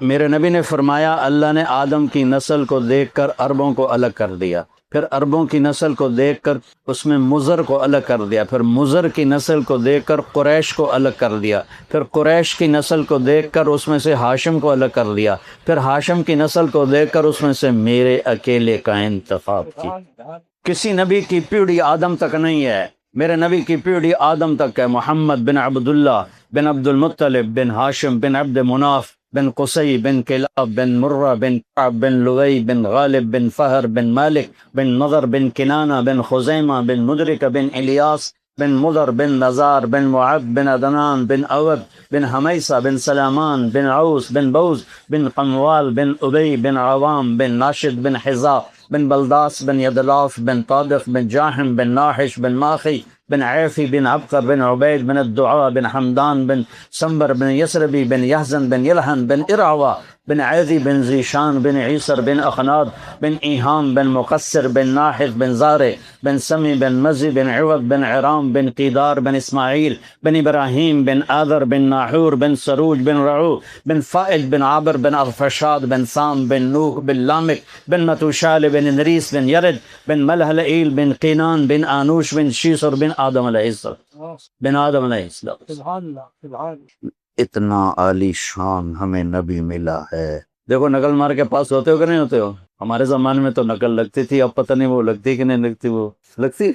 میرے نبی نے فرمایا اللہ نے آدم کی نسل کو دیکھ کر عربوں کو الگ کر دیا، پھر عربوں کی نسل کو دیکھ کر اس میں مضر کو الگ کر دیا، پھر مضر کی نسل کو دیکھ کر قریش کو الگ کر دیا، پھر قریش کی نسل کو دیکھ کر اس میں سے ہاشم کو الگ کر دیا، پھر ہاشم کی نسل کو دیکھ کر اس میں سے میرے اکیلے کا انتخاب کی. کسی نبی کی پیڑھی آدم تک نہیں ہے، میرے نبی کی پیڑھی آدم تک ہے. محمد بن عبداللہ بن عبد المطلب بن ہاشم بن عبد مناف بن قصی بن کلاب بن مرہ بن کعب بن لوی بن غالب بن فہر بن مالک بن نضر بن کنانہ بن خزیمہ بن مدرک بن الیاس بن مضر بن نزار بن معد بن عدنان بن عود بن حمیسہ بن سلامان بن عوس بن بوز بن قموال بن ابی بن عوام بن ناشد بن حذاء بن بلداس بن یدلاف بن طادف بن جاحم بن ناحش بن ماخی بن عیفی بن عبقر بن عبید بن الدعاء بن حمدان بن سنبر بن یسربی بن یحزن بن یلحن بن ارعوا بن عیدی بن ذیشان بن عیسر بن اخناد بن ایہام بن مقصر بن ناحث بن زارع بن سمی بن مزی بن عوض بن عرام بن قیدار بن اسماعیل بن ابراہیم بن آذر بن ناحور بن سروج بن رعو بن فائل بن عابر بن ارفشاد بن سام بن نوح بن لامک بن متوشال بن نریس بن یرد بن ملہلئیل بن قینان بن آنوش بن شیسر بن آدم علیہ السلام سبحان اللہ سبحان اللہ۔ اتنا عالی شان ہمیں نبی ملا ہے۔ دیکھو نقل مار کے پاس ہوتے ہو کہ نہیں ہوتے ہو؟ ہمارے زمانے میں تو نقل لگتی تھی، اب پتہ نہیں وہ لگتی کہ نہیں لگتی، وہ لگتی۔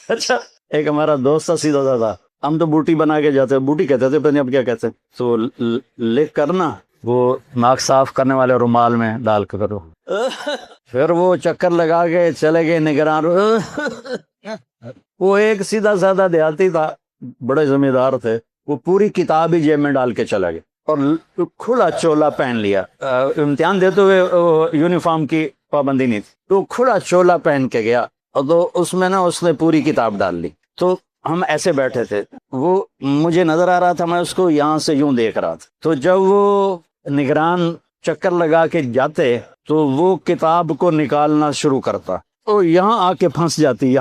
اچھا ایک ہمارا دوست تھا سیدھا سادہ، ہم تو بوٹی بنا کے جاتے، بوٹی کہتے تھے، پتہ نہیں اب کیا کہتے، تو لکھ کر نا وہ ناک صاف کرنے والے رومال میں ڈال کے کرو، پھر وہ چکر لگا کے چلے گئے نگران۔ وہ ایک سیدھا سادہ دیہاتی تھا، بڑے ذمہ دار تھے، وہ پوری کتاب ہی جیب میں ڈال کے چلا گیا اور کھلا چولا پہن لیا۔ امتحان دیتے ہوئے یونیفارم کی پابندی نہیں تھی، تو کھلا چولا پہن کے گیا، اور تو اس میں نا اس نے پوری کتاب ڈال لی۔ تو ہم ایسے بیٹھے تھے، وہ مجھے نظر آ رہا تھا، میں اس کو یہاں سے یوں دیکھ رہا تھا۔ تو جب وہ نگران چکر لگا کے جاتے تو وہ کتاب کو نکالنا شروع کرتا، اور یہاں آ کے پھنس جاتی،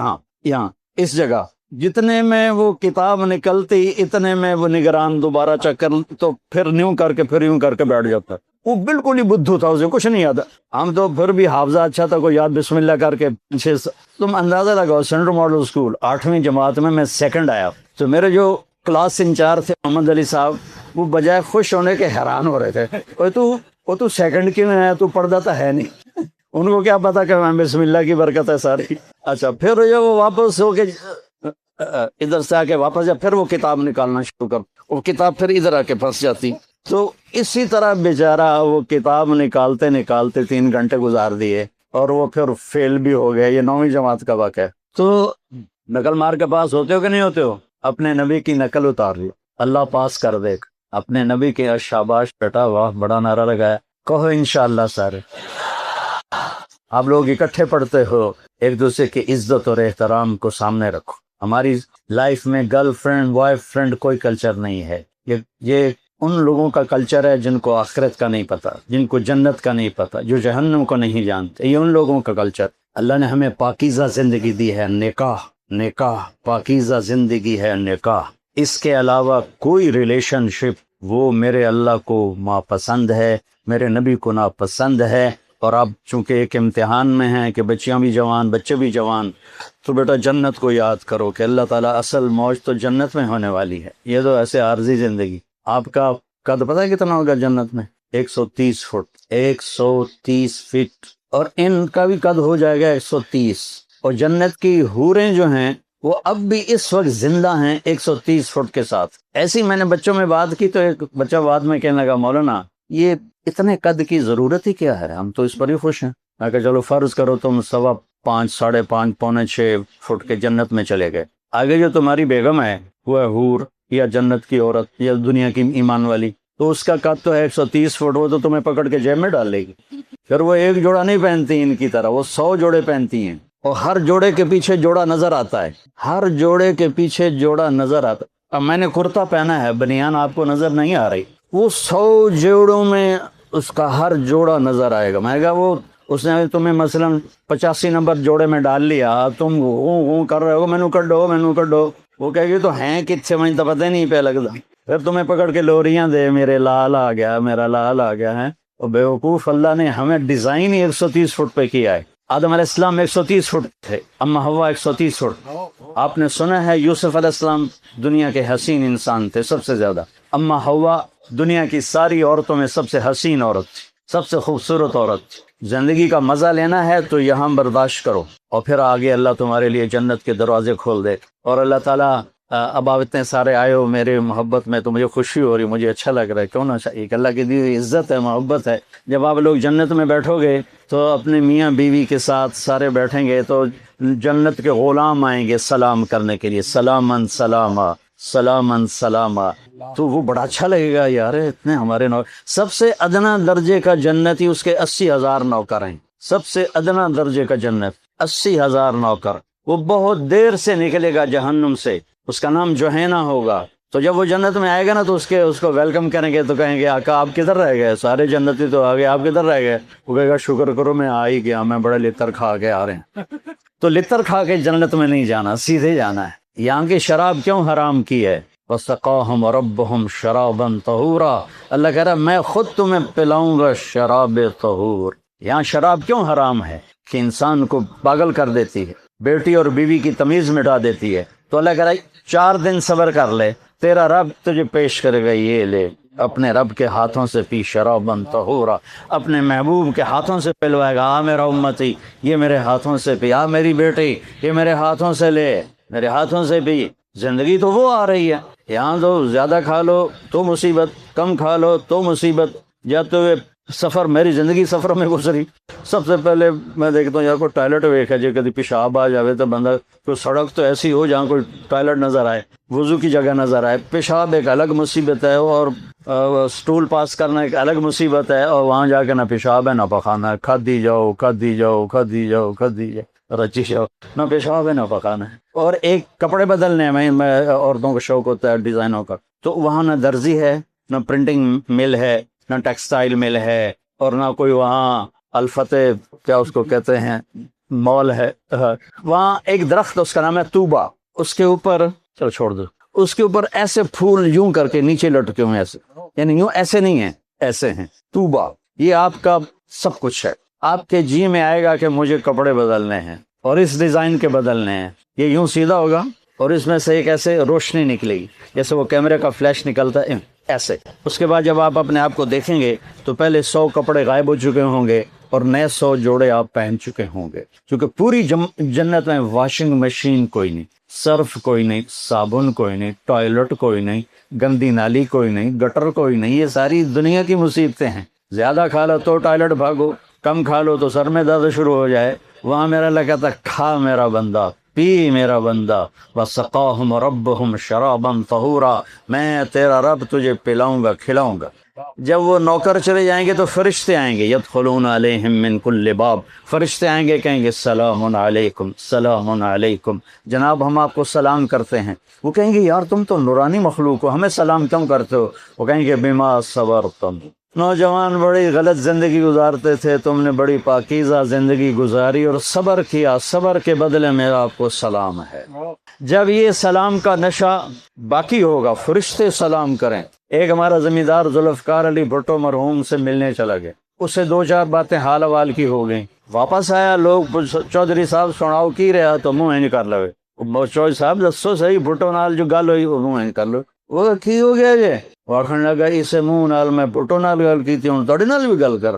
یہاں اس جگہ۔ جتنے میں وہ کتاب نکلتی اتنے میں وہ نگران دوبارہ چکر، تو پھر یوں کر کے پھر یوں کر کے بیٹھ جاتا۔ وہ بالکل ہی بدھو تھا، اسے کچھ نہیں یاد۔ ہم تو پھر بھی حافظہ اچھا تھا، کوئی یاد بسم اللہ کر کے تم اندازہ لگاؤ، سینٹرل ماڈل اسکول 8ویں جماعت میں سیکنڈ آیا، تو میرے جو کلاس انچارج تھے محمد علی صاحب، وہ بجائے خوش ہونے کے حیران ہو رہے تھے، تو سیکنڈ کیوں ہے، تو پڑھتا تو ہے نہیں۔ ان کو کیا پتا کہ بسم اللہ کی برکت ہے ساری۔ اچھا پھر جو وہ واپس ہو کے ادھر سے آ کے واپس پھر وہ کتاب نکالنا شروع کر، وہ کتاب پھر ادھر آ کے پھنس جاتی۔ تو اسی طرح بیچارہ وہ کتاب نکالتے نکالتے 3 گھنٹے گزار دیے، اور وہ پھر فیل بھی ہو گیا۔ یہ 9ویں جماعت کا واقعہ ہے۔ تو نقل مار کے پاس ہوتے ہو کہ نہیں ہوتے ہو؟ اپنے نبی کی نقل اتار لی، اللہ پاس کر دے۔ اپنے نبی کے شاباش بیٹا، واہ بڑا نعرہ لگایا، کہو انشاءاللہ سارے۔ آپ لوگ اکٹھے پڑھتے ہو، ایک دوسرے کی عزت اور احترام کو سامنے رکھو۔ ہماری لائف میں گرل فرینڈ بوائے فرینڈ کوئی کلچر نہیں ہے، یہ ان لوگوں کا کلچر ہے جن کو آخرت کا نہیں پتا، جن کو جنت کا نہیں پتا، جو جہنم کو نہیں جانتے، یہ ان لوگوں کا کلچر۔ اللہ نے ہمیں پاکیزہ زندگی دی ہے، نکاح پاکیزہ زندگی ہے نکاح، اس کے علاوہ کوئی ریلیشن شپ وہ میرے اللہ کو ناپسند ہے، میرے نبی کو ناپسند ہے۔ اور آپ چونکہ ایک امتحان میں ہیں کہ بچیاں بھی جوان بچے بھی جوان، تو بیٹا جنت کو یاد کرو کہ اللہ تعالیٰ اصل موج تو جنت میں ہونے والی ہے، یہ تو ایسے عارضی زندگی۔ آپ کا قد پتہ ہے کتنا ہوگا جنت میں؟ 130 فٹ، 130 فٹ، اور ان کا بھی قد ہو جائے گا 130۔ اور جنت کی حوریں جو ہیں وہ اب بھی اس وقت زندہ ہیں 130 فٹ کے ساتھ۔ ایسی میں نے بچوں میں بات کی تو ایک بچہ بعد میں کہنے لگا، مولانا یہ اتنے قد کی ضرورت ہی کیا ہے، ہم تو اس پر ہی خوش ہیں۔ میں کہا چلو فرض کرو تم 5.25 5.5 پونے 6 فٹ کے جنت میں چلے گئے، آگے جو تمہاری بیگم ہے وہ ہے حور یا جنت کی عورت یا دنیا کی ایمان والی، تو اس کا قد تو ہے 130 فٹ، وہ تو تمہیں پکڑ کے جیب میں ڈال لے گی۔ پھر وہ ایک جوڑا نہیں پہنتی ان کی طرح، وہ 100 جوڑے پہنتی ہیں، اور ہر جوڑے کے پیچھے جوڑا نظر آتا ہے، ہر جوڑے کے پیچھے جوڑا نظر آتا۔ اب میں نے کرتا پہنا ہے، بنیان آپ کو نظر نہیں آ رہی، وہ 100 جوڑوں میں اس کا ہر جوڑا نظر آئے گا۔ میں کہا وہ اس نے تمہیں مثلا 85 نمبر جوڑے میں ڈال لیا، تم کر رہے ہو مینو کڈو، وہ کہے گی تو ہیں کتنے مجھے تو پتہ نہیں پہ لگتا، پھر تمہیں پکڑ کے لوریاں دے، میرے لال آ گیا، میرا لال آ گیا ہے۔ اور بیوقوف، اللہ نے ہمیں ڈیزائن ہی 130 فٹ پہ کیا ہے۔ آدم علیہ السلام 130 فٹ تھے، اما حوا 130 فٹ۔ آپ نے سنا ہے یوسف علیہ السلام دنیا کے حسین انسان تھے سب سے زیادہ، اما حوا دنیا کی ساری عورتوں میں سب سے حسین عورت تھی، سب سے خوبصورت عورت تھی۔ زندگی کا مزہ لینا ہے تو یہاں برداشت کرو، اور پھر آگے اللہ تمہارے لیے جنت کے دروازے کھول دے۔ اور اللہ تعالیٰ اب آپ اتنے سارے آئے ہو میرے محبت میں تو مجھے خوشی ہو رہی، مجھے اچھا لگ رہا ہے، کیوں نہ ایک اللہ کی دی ہوئی عزت ہے، محبت ہے۔ جب آپ لوگ جنت میں بیٹھو گے تو اپنے میاں بیوی کے ساتھ سارے بیٹھیں گے تو جنت کے غلام آئیں گے سلام کرنے کے لیے، سلامن سلاما سلامن سلاما، تو وہ بڑا اچھا لگے گا، یار اتنے ہمارے سب سے ادنا درجے کا جنتی، اس کے 80,000 نوکر ہیں، سب سے ادنا درجے کا جنت 80,000 نوکر، وہ بہت دیر سے نکلے گا جہنم سے، اس کا نام جوہینہ ہوگا۔ تو جب وہ جنت میں آئے گا نا تو اس کو ویلکم کریں گے، تو کہیں گے آقا آپ کدھر رہ گئے، سارے جنتی تو آ گئے، آپ کدھر رہ گئے؟ وہ کہے گا شکر کرو میں آ ہی گیا، میں بڑے لطر کھا کے آ رہے ہیں۔ تو لطر کھا کے جنت میں نہیں جانا، سیدھے جانا ہے۔ یہاں کی شراب کیوں حرام کی ہے؟ وَسَقَاهُمْ رَبُّهُمْ شَرَابًا طَهُورًا، اللہ کہہ رہا ہے میں خود تمہیں پلاؤں گا شراب طہور۔ یہاں شراب کیوں حرام ہے؟ کہ انسان کو پاگل کر دیتی ہے، بیٹی اور بیوی کی تمیز مٹا دیتی ہے۔ تو اللہ کہہ رہا ہے 4 دن صبر کر لے، تیرا رب تجھے پیش کرے گا، یہ لے اپنے رب کے ہاتھوں سے پی شرابًا طہورا، اپنے محبوب کے ہاتھوں سے پلوائے گا، آ میرا امتی یہ میرے ہاتھوں سے پی، آ میری بیٹی یہ میرے ہاتھوں سے لے، میرے ہاتھوں سے پی۔ زندگی تو وہ آ رہی ہے، یہاں تو زیادہ کھا لو تو مصیبت، کم کھا لو تو مصیبت۔ جاتے ہوئے سفر، میری زندگی سفر میں گزری، سب سے پہلے میں دیکھتا ہوں یار کوئی ٹوائلٹ ویکھا جی، کدی پیشاب آ جاوے تو بندہ، کوئی سڑک تو ایسی ہو جہاں کوئی ٹوائلٹ نظر آئے، وضو کی جگہ نظر آئے۔ پیشاب ایک الگ مصیبت ہے، اور سٹول پاس کرنا ایک الگ مصیبت ہے، اور وہاں جا کے نہ پیشاب ہے نہ پخانا ہے، کھدی جاؤ کھدی جاؤ کھدی جاؤ کھدی جاؤ، رچی جاؤ، نہ پیشاب ہے نہ پخانا ہے۔ اور ایک کپڑے بدلنے میں عورتوں کو شوق ہوتا ہے ڈیزائنوں کا، تو وہاں نہ درزی ہے، نہ پرنٹنگ مل ہے، نہ ٹیکسٹائل مل ہے، اور نہ کوئی وہاں الفتح کیا اس کو کہتے ہیں مال ہے۔ وہاں ایک درخت، اس کا نام ہے طوبہ، اس کے اوپر، چلو چھوڑ دو، اس کے اوپر ایسے پھول یوں کر کے نیچے لٹکے ہوئے، ایسے، یعنی یوں ایسے نہیں ہیں، ایسے ہیں۔ طوبہ یہ آپ کا سب کچھ ہے، آپ کے جی میں آئے گا کہ مجھے کپڑے بدلنے ہیں اور اس ڈیزائن کے بدلنے ہیں، یہ یوں سیدھا ہوگا اور اس میں سے ایک ایسے روشنی نکلے گی جیسے وہ کیمرے کا فلیش نکلتا ہے ایسے۔ اس کے بعد جب آپ اپنے آپ کو دیکھیں گے تو پہلے 100 کپڑے غائب ہو چکے ہوں گے اور نئے 100 جوڑے آپ پہن چکے ہوں گے، کیونکہ پوری جنت میں واشنگ مشین کوئی نہیں، صرف کوئی نہیں، صابن کوئی نہیں، ٹوائلٹ کوئی نہیں، گندی نالی کوئی نہیں، گٹر کوئی نہیں۔ یہ ساری دنیا کی مصیبتیں ہیں۔ زیادہ کھا لو تو ٹوائلٹ بھاگو، کم کھا لو تو سر میں درد شروع ہو جائے۔ وہاں میرا اللہ کہتا کھا میرا بندہ، پی میرا بندہ، وَسَقَاهُمْ رَبُّهُمْ شَرَابًا طَهُورًا، میں تیرا رب تجھے پلاؤں گا کھلاؤں گا۔ جب وہ نوکر چلے جائیں گے تو فرشتے آئیں گے، يَدْخُلُونَ عَلَيْهِمْ مِنْ كُلِّ بَابٍ، فرشتے آئیں گے کہیں گے سلام علیکم سلام علیکم، جناب ہم آپ کو سلام کرتے ہیں۔ وہ کہیں گے یار تم تو نورانی مخلوق ہو، ہمیں سلام کیوں کرتے ہو؟ وہ کہیں گے بما صبرتم، نوجوان بڑی غلط زندگی گزارتے تھے، تم نے بڑی پاکیزہ زندگی گزاری اور صبر کیا، صبر کے بدلے میرا آپ کو سلام ہے۔ جب یہ سلام کا نشہ باقی ہوگا، فرشتے سلام کریں۔ ایک ہمارا زمیندار ذوالفقار علی بھٹو مرحوم سے ملنے چلا گیا، اس سے 2-4 باتیں حال حوال کی ہو گئیں، واپس آیا، لوگ چودھری صاحب سناؤ کی رہا تو منہ نہیں کر لوے، چودھری صاحب دسو صحیح بھٹو نال جو گل ہوئی وہ منہ نہیں کر لو، وہ کی ہو گیا جی؟ وہ آخر لگا اسے منہ نال میں بھٹو نال گل کی تھی، ہوں تھوڑی نال بھی گل کر۔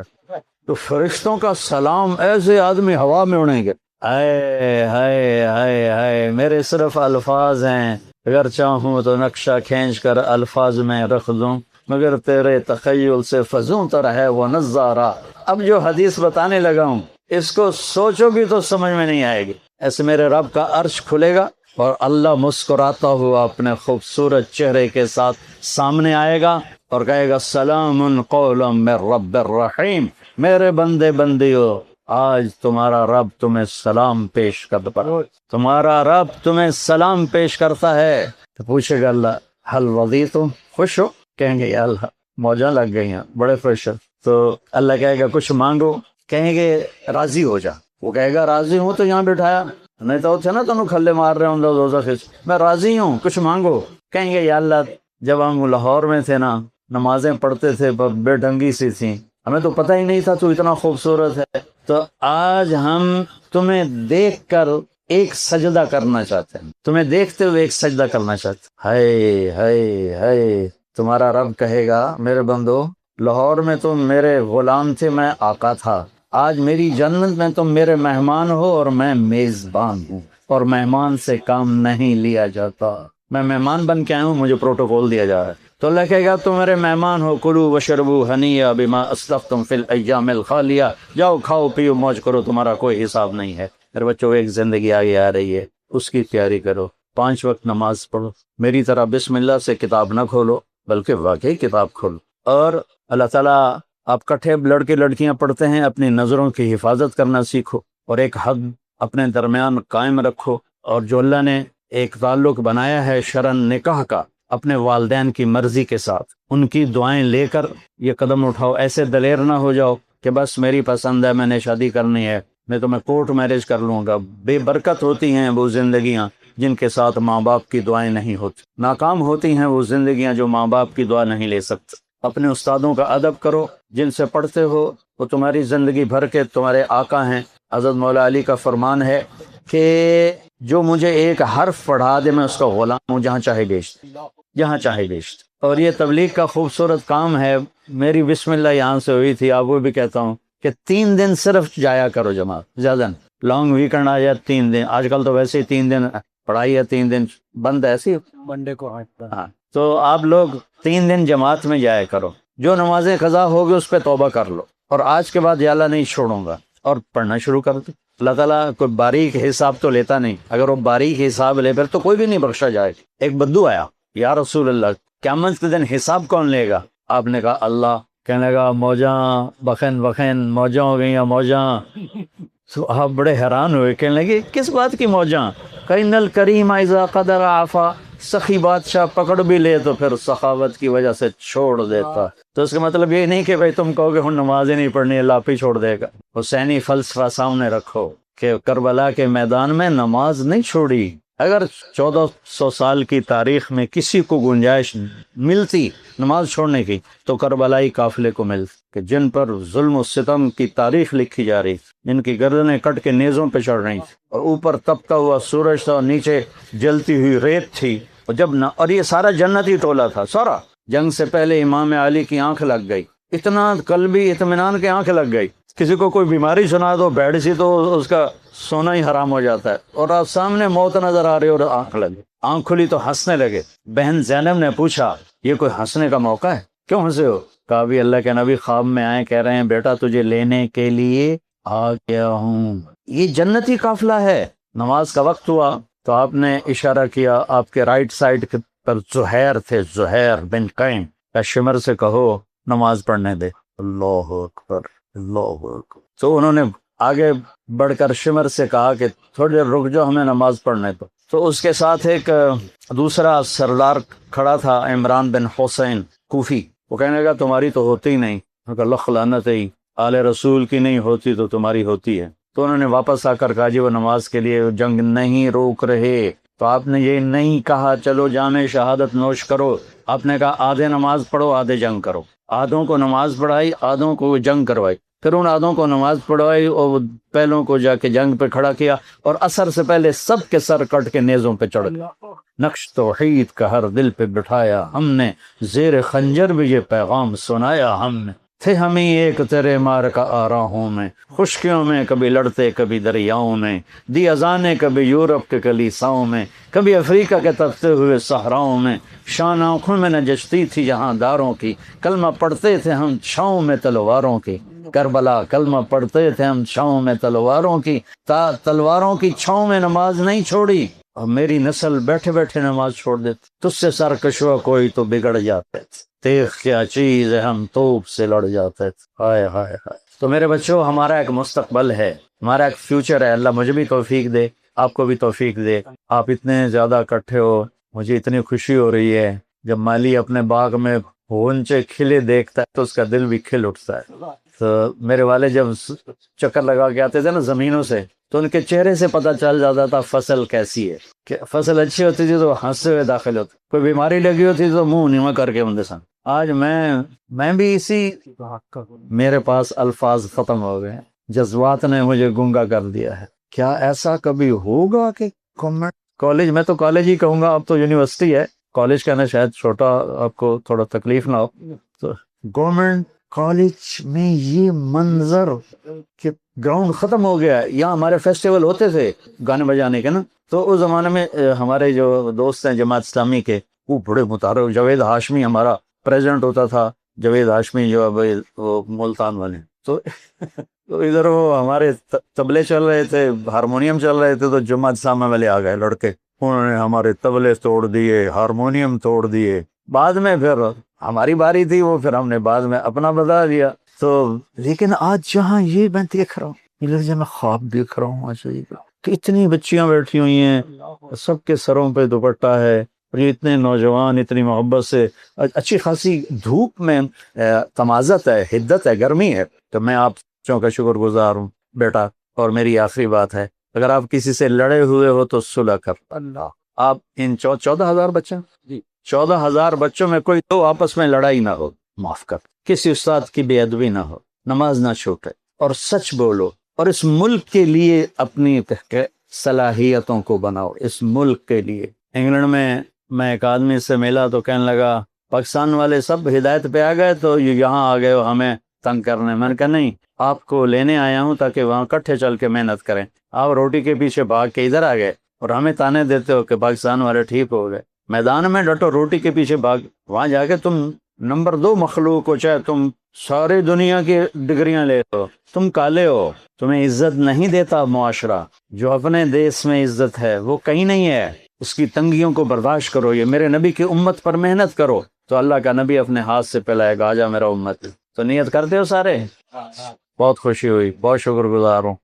تو فرشتوں کا سلام ایسے آدمی ہوا میں اڑیں گے، ہائے ہائے ہائے ہائے، میرے صرف الفاظ ہیں، اگر چاہوں تو نقشہ کھینچ کر الفاظ میں رکھ دوں، مگر تیرے تخیل سے فزوں تر ہے وہ نظارہ۔ اب جو حدیث بتانے لگا ہوں اس کو سوچو گی تو سمجھ میں نہیں آئے گی۔ ایسے میرے رب کا عرش کھلے گا اور اللہ مسکراتا ہوا اپنے خوبصورت چہرے کے ساتھ سامنے آئے گا اور کہے گا سلام قولا من رب الرحیم، میرے بندے بندیو آج تمہارا رب تمہیں سلام پیش کرتا ہے، تمہارا رب تمہیں سلام پیش کرتا ہے۔ تو پوچھے گا اللہ حل رضیتم، خوش ہو؟ کہیں گے یا اللہ موجاں لگ گئی ہیں، بڑے خوش ہیں۔ تو اللہ کہے گا کچھ مانگو، کہیں گے راضی ہو جا، وہ کہے گا راضی ہوں تو یہاں بٹھایا، نہیں تو تھے نا تمہیں کھلے مار رہے ہوں دوزخ، میں راضی ہوں کچھ مانگو۔ کہیں گے یا اللہ جب ہم لاہور میں تھے نا، نمازیں پڑھتے تھے بے ڈھنگی سی تھیں، ہمیں تو پتہ ہی نہیں تھا تو اتنا خوبصورت ہے، تو آج ہم تمہیں دیکھ کر ایک سجدہ کرنا چاہتے ہیں، تمہیں دیکھتے ہوئے ایک سجدہ کرنا چاہتے ہیں۔ ہائے ہائے ہائے، تمہارا رب کہے گا میرے بندو لاہور میں تم میرے غلام تھے، میں آقا تھا، آج میری جنت میں تم میرے مہمان ہو اور میں میزبان ہوں، اور مہمان سے کام نہیں لیا جاتا، میں مہمان بن کے آیا ہوں، مجھے پروٹوکول دیا جا رہا ہے۔ تو اللہ کہے گا تم میرے مہمان ہو، کلوا وشربوا ہنیئا بما اسلفتم فی الایام الخالیہ، جاؤ کھاؤ پیو موج کرو، تمہارا کوئی حساب نہیں ہے۔ میرے بچوں ایک زندگی آگے آ رہی ہے، اس کی تیاری کرو، 5 وقت نماز پڑھو، میری طرح بسم اللہ سے کتاب نہ کھولو بلکہ واقعی کتاب کھولو، اور اللہ تعالیٰ آپ کٹھے لڑکے لڑکیاں پڑھتے ہیں، اپنی نظروں کی حفاظت کرنا سیکھو، اور ایک حد اپنے درمیان قائم رکھو، اور جو اللہ نے ایک تعلق بنایا ہے شرعن نکاح کا اپنے والدین کی مرضی کے ساتھ، ان کی دعائیں لے کر یہ قدم اٹھاؤ۔ ایسے دلیر نہ ہو جاؤ کہ بس میری پسند ہے، میں نے شادی کرنی ہے، میں تو میں کورٹ میرج کر لوں گا۔ بے برکت ہوتی ہیں وہ زندگیاں جن کے ساتھ ماں باپ کی دعائیں نہیں ہوتی، ناکام ہوتی ہیں وہ زندگیاں جو ماں باپ کی دعا نہیں لے سکتے۔ اپنے استادوں کا ادب کرو، جن سے پڑھتے ہو وہ تمہاری زندگی بھر کے تمہارے آقا ہیں۔ حضرت مولا علی کا فرمان ہے کہ جو مجھے ایک حرف پڑھا دے میں اس کا غلام ہوں، جہاں چاہے بیچ جہاں چاہے بیچ۔ اور یہ تبلیغ کا خوبصورت کام ہے۔ میری بسم اللہ یہاں سے ہوئی تھی، آپ وہ بھی کہتا ہوں کہ 3 دن صرف جایا کرو جماعت، زیادہ لانگ ویکنڈ آ جائے 3 دن، آج کل تو ویسے ہی 3 دن پڑھائی ہے، 3 دن بند ہے ایسی۔ منڈے کو ہاں، تو آپ لوگ 3 دن جماعت میں جایا کرو، جو نمازیں قضا ہوگی اس پہ توبہ کر لو، اور آج کے بعد یا اللہ نہیں چھوڑوں گا، اور پڑھنا شروع کر دو۔ اللہ تعالیٰ کوئی باریک حساب تو لیتا نہیں، اگر وہ باریک حساب لے پھر تو کوئی بھی نہیں بخشا جائے۔ ایک بدو آیا، یا رسول اللہ قیامت کے دن حساب کون لے گا؟ آپ نے کہا اللہ۔ کہنے لگا موجاں بخن بخن موجاں ہو گئیں موجاں۔ تو آپ بڑے حیران ہوئے، کہنے لگے کس بات کی موجاں؟ کَإِنَّ الْكَرِيمَ إِذَا قَدَرَ عَفَا، سخی بادشاہ پکڑ بھی لے تو پھر سخاوت کی وجہ سے چھوڑ دیتا۔ تو اس کا مطلب یہ نہیں کہ بھائی تم کہو کہ ہن نماز ہی نہیں پڑھنی، اللہ پہ چھوڑ دے گا۔ حسینی فلسفہ سامنے رکھو کہ کربلا کے میدان میں نماز نہیں چھوڑی۔ اگر 1400 سال کی تاریخ میں کسی کو گنجائش ملتی نماز چھوڑنے کی تو کربلائی قافلے کو ملتی، کہ جن پر ظلم و ستم کی تاریخ لکھی جا رہی، جن کی گردنیں کٹ کے نیزوں پہ چڑھ رہی، اور اوپر تپتا ہوا سورج تھا اور نیچے جلتی ہوئی ریت تھی، اور یہ سارا جنتی ٹولہ تھا سارا۔ جنگ سے پہلے امام علی کی آنکھ لگ گئی، اتنا قلبی اطمینان کی آنکھ لگ گئی۔ کسی کو کوئی بیماری سنا دو بیڈ سی تو اس کا سونا ہی حرام ہو جاتا ہے، اور آپ سامنے موت نظر آ رہی اور آنکھ لگی، آنکھ کھلی تو ہنسنے لگے۔ بہن زینب نے پوچھا یہ کوئی ہنسنے کا موقع ہے، کیوں ہنسے ہو؟ کہا بھی اللہ کے نبی خواب میں آئے، کہہ رہے ہیں بیٹا تجھے لینے کے لیے آ گیا ہوں۔ یہ جنتی قافلہ ہے۔ نماز کا وقت ہوا تو آپ نے اشارہ کیا، آپ کے رائٹ سائڈ پر زہیر تھے، زہیر بن قیم، شمر سے کہو نماز پڑھنے دے۔ اللہ اکبر، اللہ اکبر۔ تو انہوں نے آگے بڑھ کر شمر سے کہا کہ تھوڑی دیر رک جاؤ، ہمیں نماز پڑھنے دو۔ تو اس کے ساتھ ایک دوسرا سردار کھڑا تھا، عمران بن حسین کوفی، وہ کہنے لگا تمہاری تو ہوتی ہی نہیں۔ انہوں نے کہا لخ لعنت ہے، آل رسول کی نہیں ہوتی تو تمہاری ہوتی ہے۔ تو انہوں نے واپس آ کر کہا جی وہ نماز کے لیے جنگ نہیں روک رہے۔ تو آپ نے یہ نہیں کہا چلو جام شہادت نوش کرو، آپ نے کہا آدھے نماز پڑھو آدھے جنگ کرو۔ آدھوں کو نماز پڑھائی، آدھوں کو جنگ کروائی، پھر ان آدھوں کو نماز پڑھوائی اور پہلوں کو جا کے جنگ پہ کھڑا کیا، اور عصر سے پہلے سب کے سر کٹ کے نیزوں پہ چڑھ گئے۔ نقش توحید کا ہر دل پہ بٹھایا ہم نے، زیر خنجر بھی یہ پیغام سنایا ہم نے۔ تھے ہمیں ایک تیرے مار کا آراہوں میں، خشکیوں میں کبھی لڑتے کبھی دریاؤں میں، دی اذانیں کبھی یورپ کے کلیساؤں میں، کبھی افریقہ کے تپتے ہوئے صحراؤں میں، شان آنکھوں میں نجستی تھی جہاں داروں کی، کلمہ پڑھتے تھے ہم چھاؤں میں تلواروں کی۔ کربلا کلمہ پڑھتے تھے ہم چھاؤں میں تلواروں کی، تلواروں کی چھاؤں میں نماز نہیں چھوڑی، اور میری نسل بیٹھے بیٹھے نماز چھوڑ دیتے۔ تجھ سے سرکشوا کوئی تو بگڑ جاتے تھے، تیغ کیا چیز ہے ہم توپ سے لڑ جاتے تھے۔ ہائے ہائے ہائے۔ تو میرے بچوں ہمارا ایک مستقبل ہے، ہمارا ایک فیوچر ہے۔ اللہ مجھے بھی توفیق دے، آپ کو بھی توفیق دے۔ آپ اتنے زیادہ اکٹھے ہو، مجھے اتنی خوشی ہو رہی ہے۔ جب مالی اپنے باغ میں غنچے کھلے دیکھتا ہے تو اس کا دل بھی کھل اٹھتا ہے۔ تو میرے والد جب چکر لگا کے آتے تھے نا زمینوں سے، تو ان کے چہرے سے پتہ چل جاتا تھا فصل کیسی ہے، کہ فصل اچھی ہوتی تھی تو ہنستے ہوئے داخل ہوتے، کوئی بیماری لگی ہوتی تو منہ نیوا کر کے بندے سن۔ آج میں بھی اسی، میرے پاس الفاظ ختم ہو گئے، جذبات نے مجھے گنگا کر دیا ہے۔ کیا ایسا کبھی ہوگا کہ گورنمنٹ کالج، میں تو کالج ہی کہوں گا، اب تو یونیورسٹی ہے، کالج کہنا شاید چھوٹا آپ کو تھوڑا تکلیف نہ ہو، تو گورنمنٹ کالج میں یہ منظر کہ گراؤنڈ ختم ہو گیا ہے۔ یہاں ہمارے فیسٹیول ہوتے تھے گانے بجانے کے نا، تو اس زمانے میں ہمارے جو دوست ہیں جماعت اسلامی کے، وہ بڑے متعارف، جاوید ہاشمی ہمارا پریزیڈنٹ ہوتا تھا، جاوید ہاشمی جو ابھی وہ ملتان والے، تو ادھر وہ ہمارے طبلے چل رہے تھے، ہارمونیم چل رہے تھے، تو جماعت اسلامی والے آ گئے لڑکے، انہوں نے ہمارے طبلے توڑ دیے، ہارمونیم توڑ دیے۔ بعد میں پھر ہماری باری تھی، وہ پھر ہم نے بعد میں اپنا بتا دیا۔ تو لیکن آج جہاں یہ میں دیکھ رہا ہوں، یہ لفظ میں خواب دیکھ رہا ہوں، کہ اتنی بچیاں بیٹھی ہوئی ہیں، سب کے سروں پہ دوپٹہ ہے، اور یہ اتنے نوجوان اتنی محبت سے، اچھی خاصی دھوپ میں تمازت ہے، حدت ہے، گرمی ہے. تو میں آپ کا شکر گزار ہوں بیٹا. اور میری آخری بات ہے، اگر آپ کسی سے لڑے ہوئے ہو تو صلح کر. اللہ آپ ان 14,000 بچے، جی 14,000 بچوں میں کوئی تو آپس میں لڑائی نہ ہو، معاف کر. کسی استاد کی بے ادبی نہ ہو، نماز نہ چھوٹے، اور سچ بولو، اور اس ملک کے لیے اپنی صلاحیتوں کو بناؤ. اس ملک کے لیے. انگلینڈ میں ایک آدمی سے ملا تو کہنے لگا پاکستان والے سب ہدایت پہ آ گئے تو یہاں آ گئے ہو ہمیں تنگ کرنے. میں نے کہا نہیں، آپ کو لینے آیا ہوں تاکہ وہاں کٹھے چل کے محنت کریں. آپ روٹی کے پیچھے بھاگ کے ادھر آ گئے اور ہمیں تانے دیتے ہو کہ پاکستان والے ٹھیک ہو گئے. میدان میں ڈٹو، روٹی کے پیچھے بھاگ، وہاں جا کے تم نمبر 2 مخلوق ہو، چاہے تم ساری دنیا کی ڈگریاں لے ہو، تم کالے ہو، تمہیں عزت نہیں دیتا معاشرہ. جو اپنے دیش میں عزت ہے وہ کہیں نہیں ہے. اس کی تنگیوں کو برداشت کرو. یہ میرے نبی کی امت پر محنت کرو تو اللہ کا نبی اپنے ہاتھ سے پلائے گا، آجا میرا امت. تو نیت کرتے ہو سارے؟ بہت خوشی ہوئی، بہت شکر گزار ہوں.